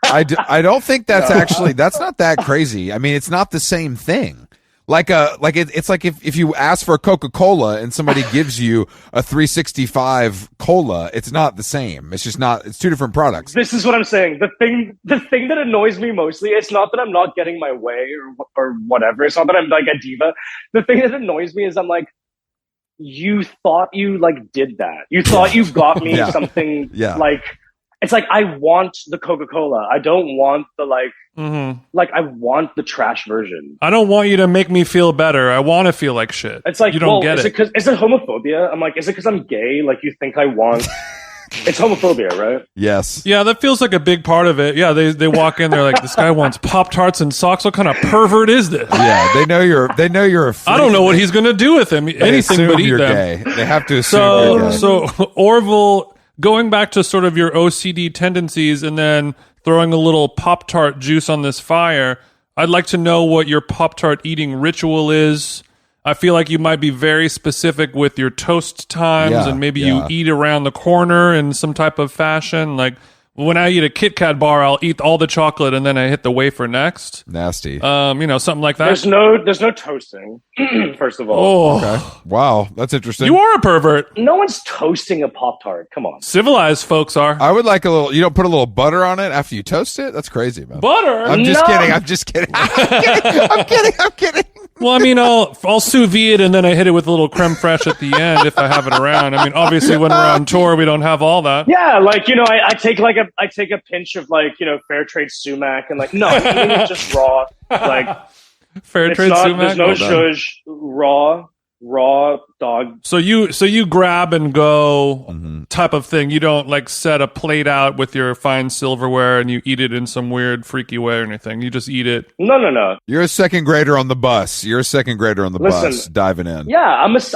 I don't think that's actually, that's not that crazy. It's not the same thing. It's like if you ask for a Coca-Cola and somebody gives you a 365 cola, it's not the same. It's just not. It's two different products. This is what I'm saying. The thing that annoys me mostly, it's not that I'm not getting my way or whatever. It's not that I'm like a diva. The thing that annoys me is I'm like, you thought you like did that. You thought you got me something like. It's like, I want the Coca-Cola. I don't want the like I want the trash version. I don't want you to make me feel better. I want to feel like shit. It's like, you don't get it. Is it homophobia? I'm like, is it because I'm gay? Like, you think I want... It's homophobia, right? Yes. Yeah, that feels like a big part of it. Yeah, they walk in, they're like, this guy wants Pop-Tarts and socks. What kind of pervert is this? Yeah, they know you're a freak. I don't know what he's going to do with them. Anything but eat you're them. Gay. They have to assume you're gay. So Orville going back to sort of your OCD tendencies and then throwing a little Pop-Tart juice on this fire, I'd like to know what your Pop-Tart eating ritual is. I feel like you might be very specific with your toast times, and maybe you eat around the corner in some type of fashion. Like when I eat a Kit Kat bar, I'll eat all the chocolate and then I hit the wafer next. Nasty. Something like that. There's no toasting. First of all. Oh, Okay. Wow, that's interesting. you are a pervert. No one's toasting a Pop-Tart. Come on. Civilized folks are. I would like a little. You don't put a little butter on it after you toast it. That's crazy, man. Butter? I'm just No. kidding. I'm just kidding. I'm kidding. Well, I mean, I'll sous vide and then I hit it with a little creme fraiche at the end if I have it around. I mean, obviously when we're on tour, we don't have all that. Yeah, like, I take a pinch of fair trade sumac and no, I'm eating it just raw. Like Fair it's trade not, sumac. there's no Well done. zhuzh, raw dog. So you grab and go type of thing. You don't like set a plate out with your fine silverware and you eat it in some weird freaky way or anything. You just eat it. No. You're a second grader on the bus. Listen, Bus diving in. Yeah,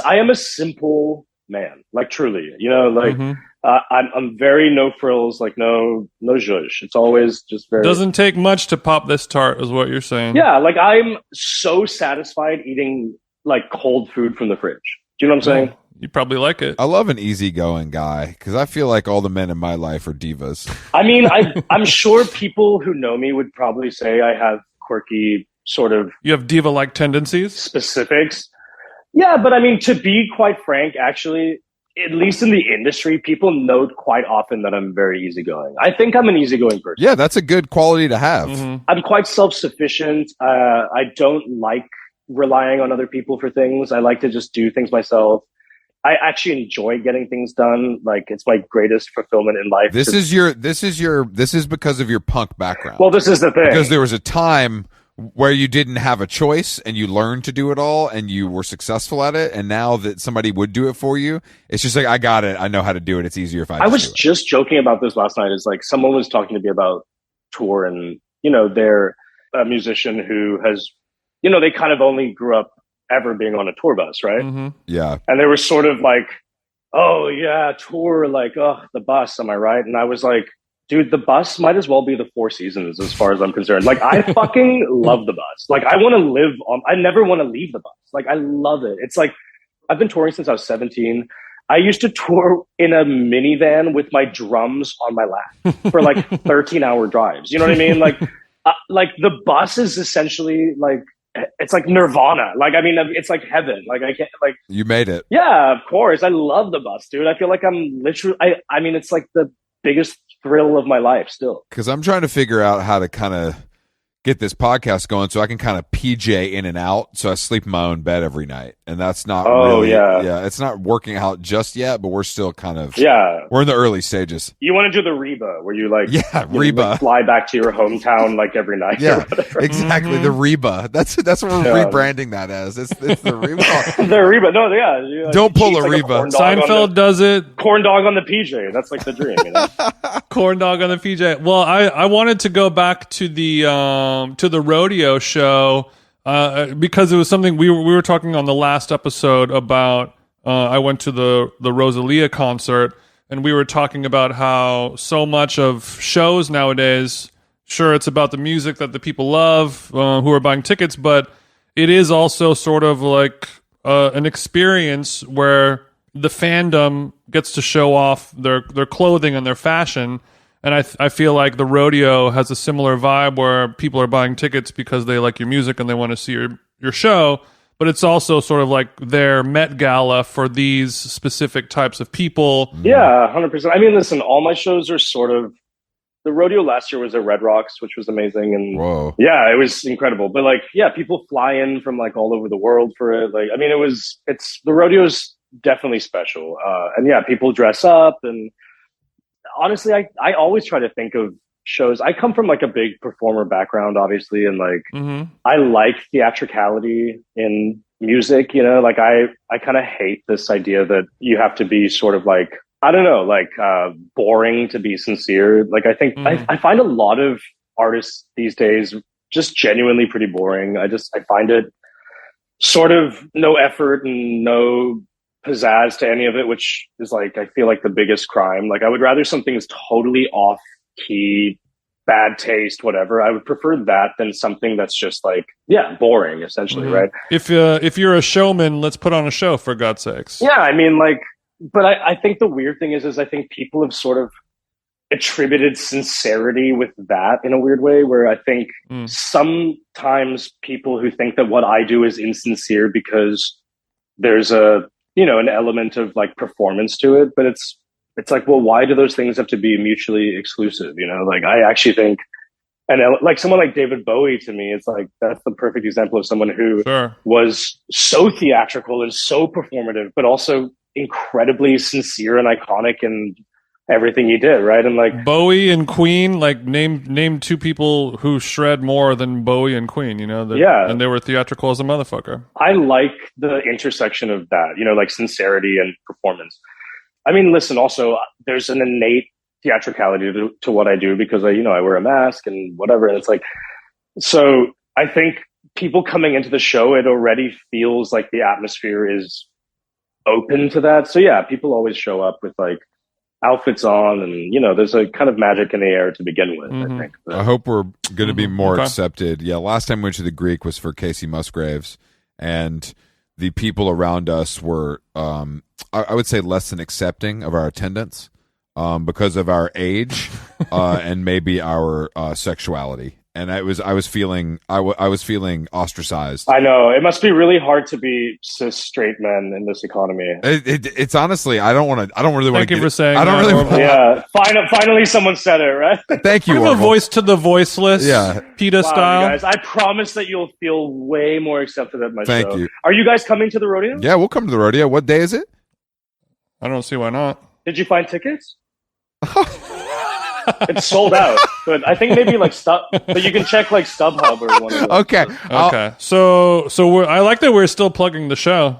I am a simple man. Like truly, I'm very no frills, like no zhuzh. It's always just very. Doesn't take much to pop this tart, is what you're saying. Yeah, like I'm so satisfied eating like cold food from the fridge. Do you know what I'm saying? You probably like it. I love an easygoing guy because I feel like all the men in my life are divas. I mean, I'm sure people who know me would probably say I have quirky sort of You have diva-like tendencies. specifics. Yeah, but I mean, to be quite frank, actually, at least in the industry, people note quite often that I'm very easygoing. I think I'm an easygoing person. Yeah, that's a good quality to have. I'm quite self-sufficient. I don't like relying on other people for things. I like to just do things myself. I actually enjoy getting things done. Like it's my greatest fulfillment in life. This is because of your punk background. Well, this is the thing. Because there was a time where you didn't have a choice and you learned to do it all and you were successful at it, and now that somebody would do it for you, it's just like, I got it, I know how to do it, it's easier if I was just joking about this last night. Is like someone was talking to me about tour, and they're a musician who has, they kind of only grew up ever being on a tour bus, right? Yeah. And they were sort of like, oh yeah, tour, like, oh, the bus, am I right? And I was like, dude, the bus might as well be the Four Seasons as far as I'm concerned. Like, I fucking love the bus. Like, I never want to leave the bus. Like, I love it. It's like, I've been touring since I was 17. I used to tour in a minivan with my drums on my lap for like 13-hour drives. You know what I mean? Like the bus is essentially like, it's like nirvana. Like, I mean, it's like heaven. Like, I can't, like, You made it. yeah, of course. I love the bus, dude. I feel like I'm literally, I mean, it's like the biggest thrill of my life still. Because I'm trying to figure out how to kind of get this podcast going so I can kind of PJ in and out. So I sleep in my own bed every night. And that's not it's not working out just yet, but we're still kind of, we're in the early stages. You want to do the Reba where you like, Reba. like fly back to your hometown like every night. Yeah, exactly. The Reba. That's what we're rebranding that as. It's the Reba. The Reba. No, yeah. You, Don't pull a like Reba. Seinfeld does it. Corn dog on the PJ. That's like the dream. Corn dog on the PJ. Well, I wanted to go back to the rodeo show because it was something we were talking on the last episode about. I went to the Rosalia concert, and we were talking about how so much of shows nowadays, sure, it's about the music that the people love who are buying tickets, but it is also sort of like an experience where the fandom gets to show off their clothing and their fashion. And I feel like the rodeo has a similar vibe where people are buying tickets because they like your music and they want to see your show. But it's also sort of like their Met Gala for these specific types of people. Yeah, 100%. I mean, listen, all my shows are sort of, the rodeo last year was at Red Rocks, which was amazing. And Whoa. Yeah, it was incredible. But like, yeah, people fly in from like all over the world for it. Like, I mean, the rodeo's definitely special. And yeah, people dress up, and honestly, I always try to think of shows. I come from like a big performer background, obviously, and like I like theatricality in music, like I kind of hate this idea that you have to be sort of like, I don't know, like boring to be sincere. Like I think I find a lot of artists these days just genuinely pretty boring. I find it sort of no effort and no pizzazz to any of it, which is like, I feel like the biggest crime. Like, I would rather something is totally off key, bad taste, whatever. I would prefer that than something that's just like, yeah, boring, essentially, right? If you're a showman, let's put on a show, for God's sakes. Yeah, I mean, like, but I think the weird thing is I think people have sort of attributed sincerity with that in a weird way, where I think sometimes people who think that what I do is insincere because there's an element of like performance to it, but it's like, well, why do those things have to be mutually exclusive? Like, I actually think, and like someone like David Bowie, to me, it's like, that's the perfect example of someone who was so theatrical and so performative, but also incredibly sincere and iconic in everything he did, right? And like Bowie and Queen, like name two people who shred more than Bowie and Queen, and they were theatrical as a motherfucker. I like the intersection of that, like sincerity and performance. I mean, listen, also there's an innate theatricality to what I do because I wear a mask and whatever. And it's like, so I think people coming into the show, it already feels like the atmosphere is open to that. So yeah, people always show up with like outfits on, and there's a kind of magic in the air to begin with. I think. I hope we're going to be more accepted. Yeah, last time we went to the Greek was for Casey Musgraves, and the people around us were, I would say, less than accepting of our attendance because of our age and maybe our sexuality. And I was feeling ostracized. I know it must be really hard to be cis straight men in this economy. It's honestly, I don't really want to. Thank you for saying. I don't that, really. Yeah, finally someone said it, right? Thank you. Give a voice to the voiceless. Yeah, PETA style. You guys, I promise that you'll feel way more accepted at my show. Thank you. Are you guys coming to the rodeo? Yeah, we'll come to the rodeo. What day is it? I don't see why not. Did you find tickets? It's sold out, but I think maybe like but you can check like StubHub or one of those. Okay. Okay. So I like that we're still plugging the show.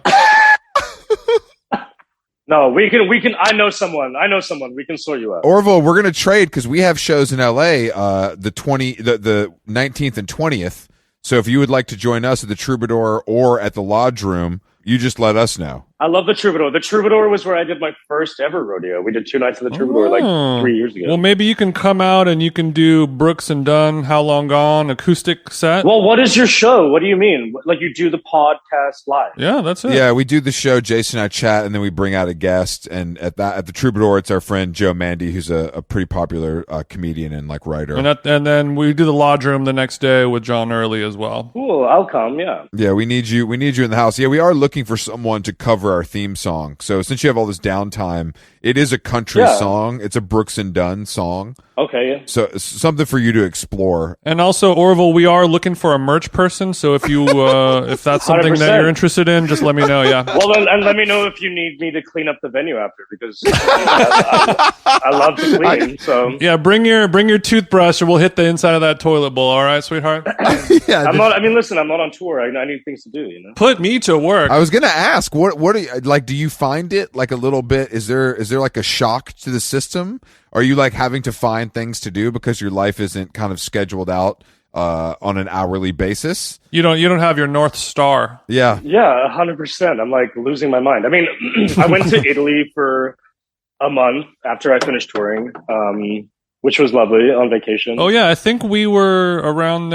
No, we can. I know someone. We can sort you out. Orville, we're gonna trade because we have shows in LA, the 19th and 20th. So if you would like to join us at the Troubadour or at the Lodge Room, you just let us know. I love the Troubadour. The Troubadour was where I did my first ever rodeo. We did 2 nights of the Troubadour like 3 years ago. Well, maybe you can come out and you can do Brooks and Dunn, How Long Gone, acoustic set. Well, what is your show? What do you mean? Like you do the podcast live? Yeah, that's it. Yeah, we do the show. Jason and I chat, and then we bring out a guest. And at the Troubadour, it's our friend Joe Mandy, who's a pretty popular comedian and like writer. And then we do the Lodge Room the next day with John Early as well. Cool, I'll come. Yeah. Yeah, we need you. We need you in the house. Yeah, we are looking for someone to cover our theme song. So since you have all this downtime, it is a country song. It's a Brooks and Dunn song. Okay. Yeah. So it's something for you to explore. And also, Orville, we are looking for a merch person. So if you if that's something 100%. that you're interested in, just let me know. Yeah. Well, then, and let me know if you need me to clean up the venue after, because I love to clean. So yeah, bring your toothbrush, or we'll hit the inside of that toilet bowl. All right, sweetheart. Yeah, I'm not. I mean, listen, I'm not on tour. I need things to do. Put me to work. I was gonna ask, what do you like? Do you find it like a little bit? Is there like a shock to the system? Are you like having to find things to do because your life isn't kind of scheduled out on an hourly basis? You don't have your North Star. Yeah. Yeah, 100%. I'm like losing my mind. I mean, I went to Italy for a month after I finished touring, which was lovely, on vacation. Oh yeah, I think we were around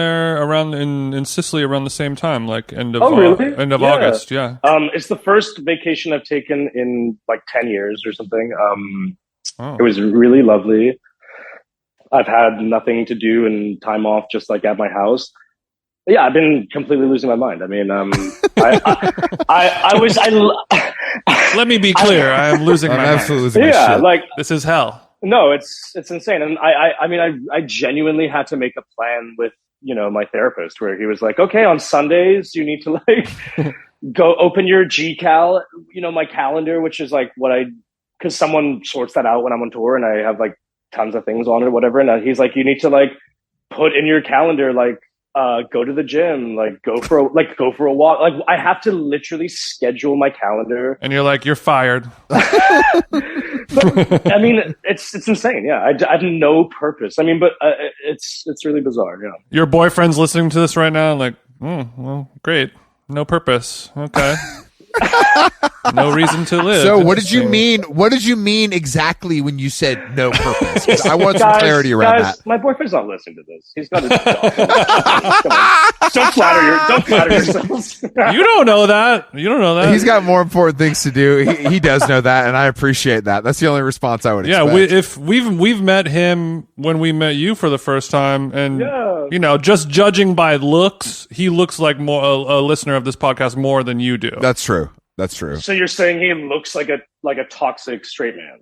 in Sicily around the same time, like end of August. Yeah. It's the first vacation I've taken in like 10 years or something. It was really lovely. I've had nothing to do and time off just like at my house. Yeah, I've been completely losing my mind. I mean, Let me be clear. I'm losing my mind. Absolutely losing my shit. Like this is hell. No, it's insane. And I genuinely had to make a plan with, my therapist, where he was like, okay, on Sundays, you need to like go open your GCal, my calendar, which is like because someone sorts that out when I'm on tour and I have like tons of things on it or whatever. And he's like, you need to like put in your calendar, like, go to the gym, like go for a walk. Like I have to literally schedule my calendar. And you're like, you're fired. But, I mean, it's insane. Yeah. I have no purpose. I mean, but it's really bizarre. Yeah. Your boyfriend's listening to this right now. Like, well, great. No purpose. Okay. No reason to live. So what did you Interesting. mean? What did you mean exactly when you said no purpose? 'Cause I want some clarity around that. My boyfriend's not listening to this. He's got his job. Come on. Don't flatter yourselves. You don't know that. You don't know that. He's got more important things to do. He does know that, and I appreciate that. That's the only response I would Yeah, expect. if we've met him when we met you for the first time, and Yeah. you know, just judging by looks, he looks like more a listener of this podcast more than you do. That's true. That's true. So you're saying he looks like a toxic straight man?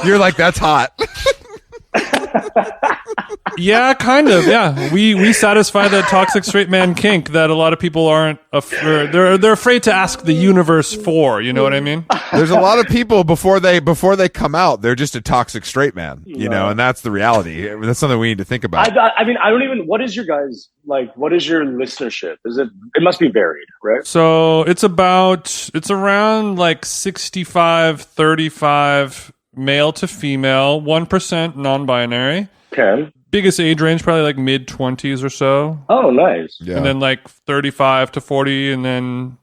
You're like, that's hot. Yeah, kind of. Yeah, we satisfy the toxic straight man kink that a lot of people aren't. They're afraid to ask the universe for. You know what I mean? There's a lot of people before they come out, they're just a toxic straight man, you know, and that's the reality. I mean, that's something we need to think about. I mean, I don't even. What is your guys like? What is your listenership? Is it? It must be varied, right? So it's around like 65-35 male to female, 1% non-binary. Okay. Biggest age range probably like mid 20s or so, Oh, nice. Yeah. and then like 35 to 40, and then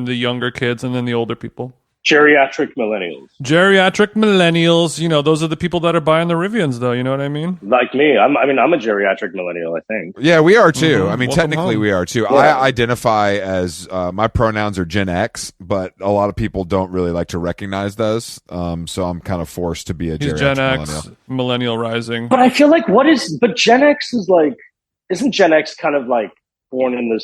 the younger kids, and then the older people. Geriatric millennials Geriatric millennials, you know, those are the people that are buying the Rivians, though. You know what I mean? like me. I'm a geriatric millennial. I think. Yeah, we are too. Mhm. I mean, Welcome technically home. we are too. Yeah. I identify as my pronouns are Gen X, but a lot of people don't really like to recognize those. So I'm kind of forced to be a He's geriatric Gen X, millennial. millennial rising. But I feel like but Gen X is like, isn't Gen X kind of like born in the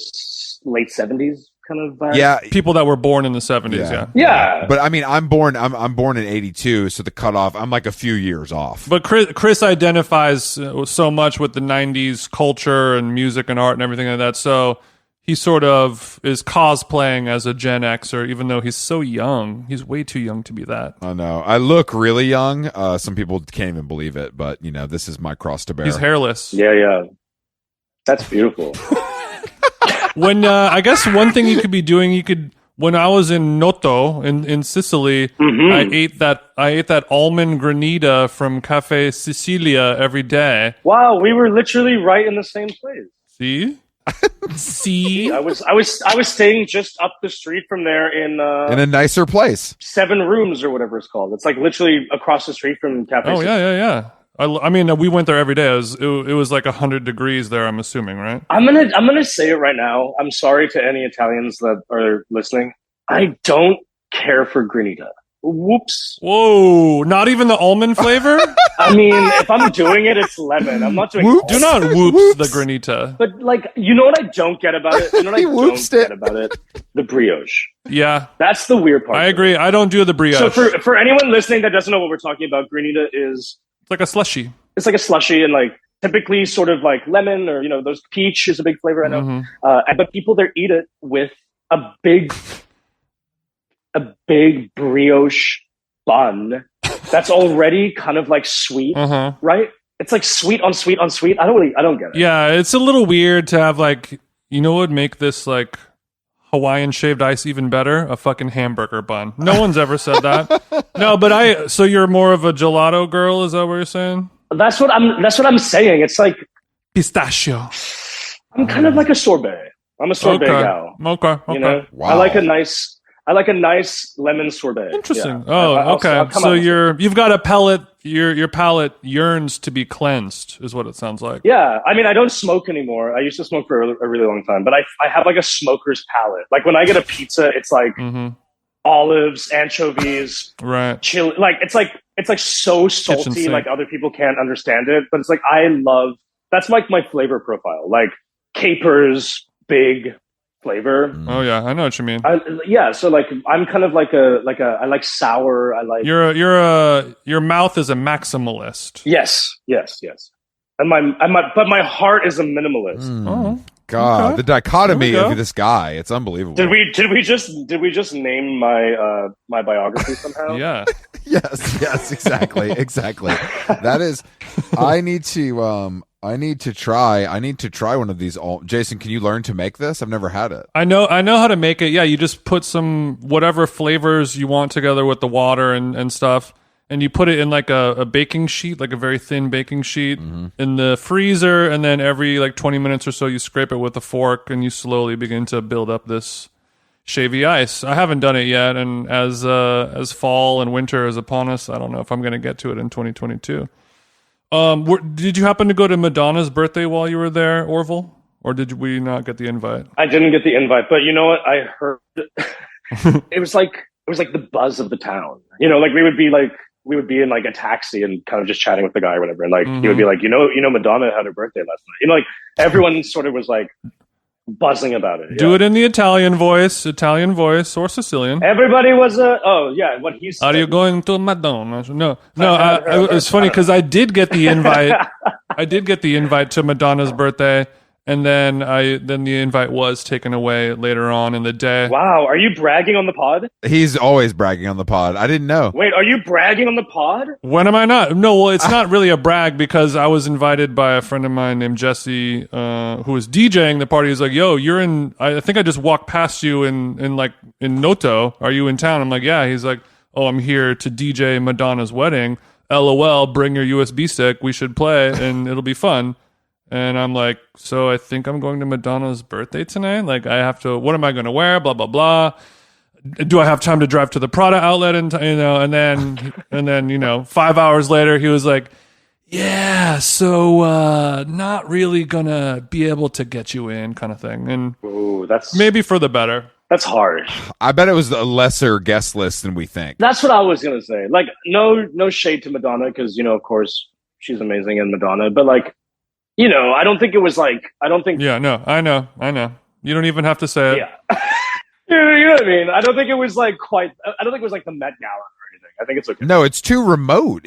late 70s kind of vibe? Yeah, People that were born in the 70s, Yeah. yeah. Yeah. but I mean, I'm born in '82, so the cutoff, I'm like a few years off. But Chris identifies so much with the 90s culture and music and art and everything like that. So he sort of is cosplaying as a Gen Xer, even though he's so young. He's way too young to be that. I know I look really young. Some people can't even believe it, but you know, this is my cross to bear. He's hairless. Yeah. That's beautiful. When I guess one thing you could be doing, when I was in Noto in Sicily, Mhm. I ate that almond granita from Cafe Sicilia every day. Wow, we were literally right in the same place. See? See? I was staying just up the street from there in in a nicer place. 7 Rooms or whatever it's called. It's like literally across the street from Cafe. Oh yeah. I mean, we went there every day. It was like 100 degrees there. I'm assuming, right? I'm gonna say it right now. I'm sorry to any Italians that are listening. I don't care for granita. Whoops. Whoa! Not even the almond flavor. I mean, if I'm doing it, it's lemon. I'm not doing. Whoops. Do not whoops Whoops. the granita. But like, you know what I don't get about it? You know what He I don't whoopsed get it. about it? The brioche. Yeah, That's the weird part. I agree. I don't do the brioche. So for anyone listening that doesn't know what we're talking about, granita is It's like a slushy. it's like a slushy and like typically sort of like lemon or those peach is a big flavor I know. Mhm. But people there eat it with a big brioche bun that's already kind of like sweet, Uh-huh. right? It's like sweet on sweet on sweet. I don't get it. Yeah, it's a little weird to have like, you know what would make this like Hawaiian shaved ice even better? A fucking hamburger bun. No one's ever said that. No, but so you're more of a gelato girl, is that what you're saying? That's what I'm saying. It's like Pistachio. I'm kind of like a sorbet. I'm a sorbet Okay. gal. Okay. You know, Wow. I like a nice lemon sorbet. Interesting. Yeah. Oh, I'll okay. come So out with you've got a palate. Your palate yearns to be cleansed, is what it sounds like. Yeah, I mean, I don't smoke anymore. I used to smoke for a really long time, but I have like a smoker's palate. Like when I get a pizza, it's like Mm-hmm. olives, anchovies, Right. chili. Like it's like so salty, sink. like other people can't understand it. But it's like that's like my flavor profile. Like capers, big flavor. Oh yeah, I know what you mean. So like I'm kind of like I like sour. I like Your mouth is a maximalist. yes. And but my heart is a minimalist. Oh. God, Okay. the dichotomy There we go. of this guy, it's unbelievable. Did we just name my my biography somehow? Yeah. Yes, exactly. That is, I need to try one of these. Jason, can you learn to make this? I've never had it. I know how to make it. Yeah, you just put some whatever flavors you want together with the water and stuff, and you put it in like a baking sheet, like a very thin baking sheet in the freezer, and then every like 20 minutes or so you scrape it with a fork and you slowly begin to build up this shavy ice. I haven't done it yet, and as fall and winter is upon us, I don't know if I'm going to get to it in 2022. Did you happen to go to Madonna's birthday while you were there, Orville, or did we not get the invite? I didn't get the invite, but you know what? I heard it was like the buzz of the town. You know, like we would be in like a taxi and kind of just chatting with the guy or whatever, and like he would be like, you know, Madonna had her birthday last night. You know, like everyone sort of was like buzzing about it. Do it in the Italian voice, or Sicilian. Everybody was what he said. Are you going to Madonna? No. It's funny because I did get the invite. I did get the invite to Madonna's birthday, and then the invite was taken away later on in the day. Wow, are you bragging on the pod? He's always bragging on the pod. I didn't know. Wait, are you bragging on the pod? When am I not? No, well, it's not really a brag because I was invited by a friend of mine named Jesse, who was DJing the party. He's like, "Yo, you're in. I think I just walked past you in Noto. Are you in town?" I'm like, "Yeah." He's like, "Oh, I'm here to DJ Madonna's wedding. LOL. Bring your USB stick. We should play, and it'll be fun." And I'm like, so I think I'm going to Madonna's birthday tonight. Like, I have to. What am I going to wear? Blah blah blah. Do I have time to drive to the Prada outlet? And then 5 hours later, he was like, yeah, so not really gonna be able to get you in, kind of thing. And that's maybe for the better. That's harsh. I bet it was a lesser guest list than we think. That's what I was gonna say. Like, no shade to Madonna because of course she's amazing and Madonna, but like. I don't think it was like, Yeah, no, I know. You don't even have to say it. Yeah. You know what I mean? I don't think it was like I don't think it was like the Met Gala or anything. I think it's okay. No, it's too remote.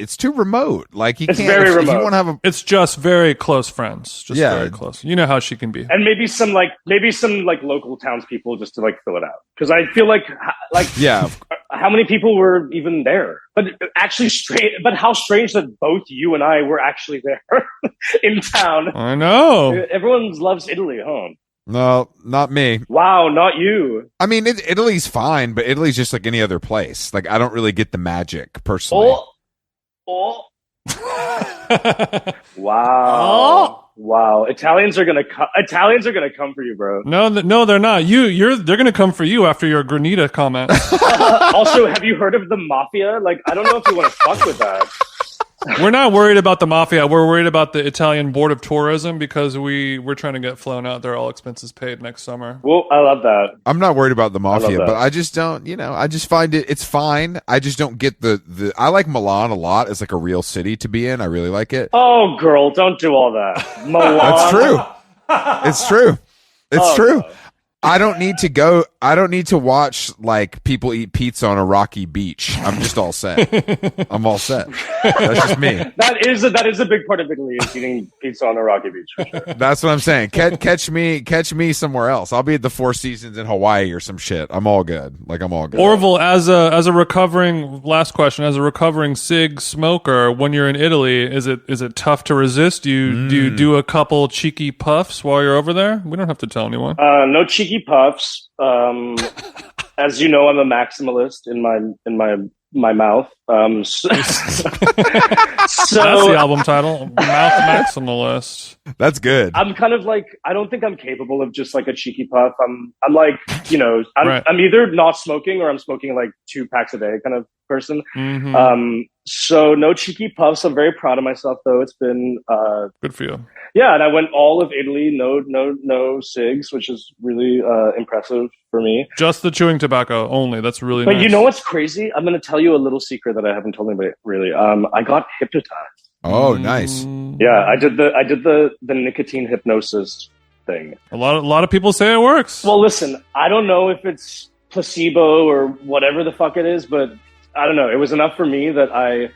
Like you it's can't. Very remote. If you want to have it's just very close friends. Just very close. You know how she can be. And maybe some local townspeople just to like fill it out. Because I feel like yeah. How many people were even there? But actually but how strange that both you and I were actually there in town. I know. Everyone loves Italy, huh? No, not me. Wow, not you. I mean, Italy's fine, but Italy's just like any other place. Like, I don't really get the magic personally. Oh. Wow. Oh. Wow. Italians are gonna come for you, bro. No, they're not. They're gonna come for you after your granita comment. Also, have you heard of the mafia? Like, I don't know if you want to fuck with that. We're not worried about the mafia. We're worried about the Italian Board of Tourism because we're trying to get flown out there, all expenses paid next summer. Well, I love that. I'm not worried about the mafia, but I just don't, I just find it's fine. I just don't get I like Milan a lot as like a real city to be in. I really like it. Oh, girl, don't do all that. Milan. That's true. It's true. It's true. No. I don't need to watch like people eat pizza on a rocky beach. I'm just all set. I'm all set. That's just me. That is a big part of Italy is eating pizza on a rocky beach for sure. That's what I'm saying. Catch me somewhere else. I'll be at the Four Seasons in Hawaii or some shit. I'm all good. Like I'm all good. Orville, as a recovering cig smoker, when you're in Italy, is it tough to resist? Do you do a couple cheeky puffs while you're over there? We don't have to tell anyone. No cheeky puffs. As you know, I'm a maximalist in my mouth. So that's the album title, Mouth Maximalist. That's good. I'm kind of like, I don't think I'm capable of just like a cheeky puff. I'm like, I'm either not smoking or I'm smoking like 2 packs a day kind of person. Mm-hmm. So no cheeky puffs. I'm very proud of myself though. It's been good for you. Yeah, and I went all of Italy, no cigs, which is really impressive for me. Just the chewing tobacco only. That's really nice. But you know what's crazy? I'm going to tell you a little secret that I haven't told anybody really. I got hypnotized. Oh, nice. Yeah, I did the nicotine hypnosis thing. A lot of people say it works. Well, listen, I don't know if it's placebo or whatever the fuck it is, but I don't know. It was enough for me that I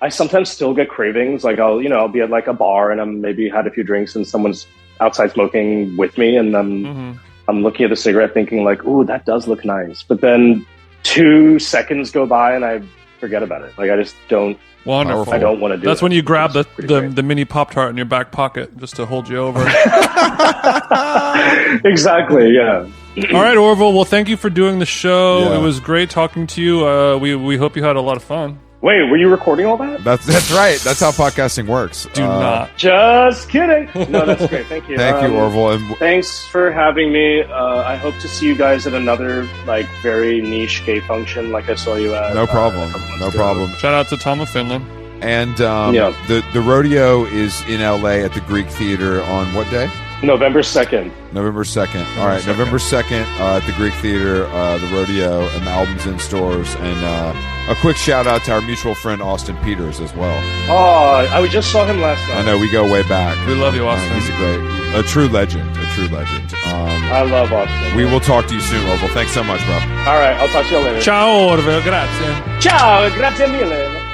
sometimes still get cravings. Like I'll be at like a bar and I'm maybe had a few drinks and someone's outside smoking with me and I'm looking at the cigarette thinking like, ooh, that does look nice. But then 2 seconds go by and I forget about it. Like I just don't. Wonderful. I don't want to do That's it. when you grab the mini Pop-Tart in your back pocket just to hold you over. Exactly, yeah. All right, Orville. Well, thank you for doing the show. Yeah. It was great talking to you. We hope you had a lot of fun. Wait, were you recording all that? That's right. That's how podcasting works. Do not. Just kidding. No, that's great. Thank you. Thank you, Orville. And Thanks for having me. I hope to see you guys at another like very niche gay function, like I saw you at. no problem. No problem. Shout out to Tom of Finland. And Yeah. the rodeo is in LA at the Greek Theater on what day? November 2nd. November 2nd. All right, November 2nd at the Greek Theater, the rodeo, and the album's in stores. And a quick shout out to our mutual friend Austin Peters as well. Oh, I just saw him last night. I know we go way back. We love you, Austin. He's a true legend. I love Austin. We will talk to you soon, Orville. Thanks so much, bro. All right, I'll talk to you later. Ciao, Orville. Grazie. Ciao, grazie mille.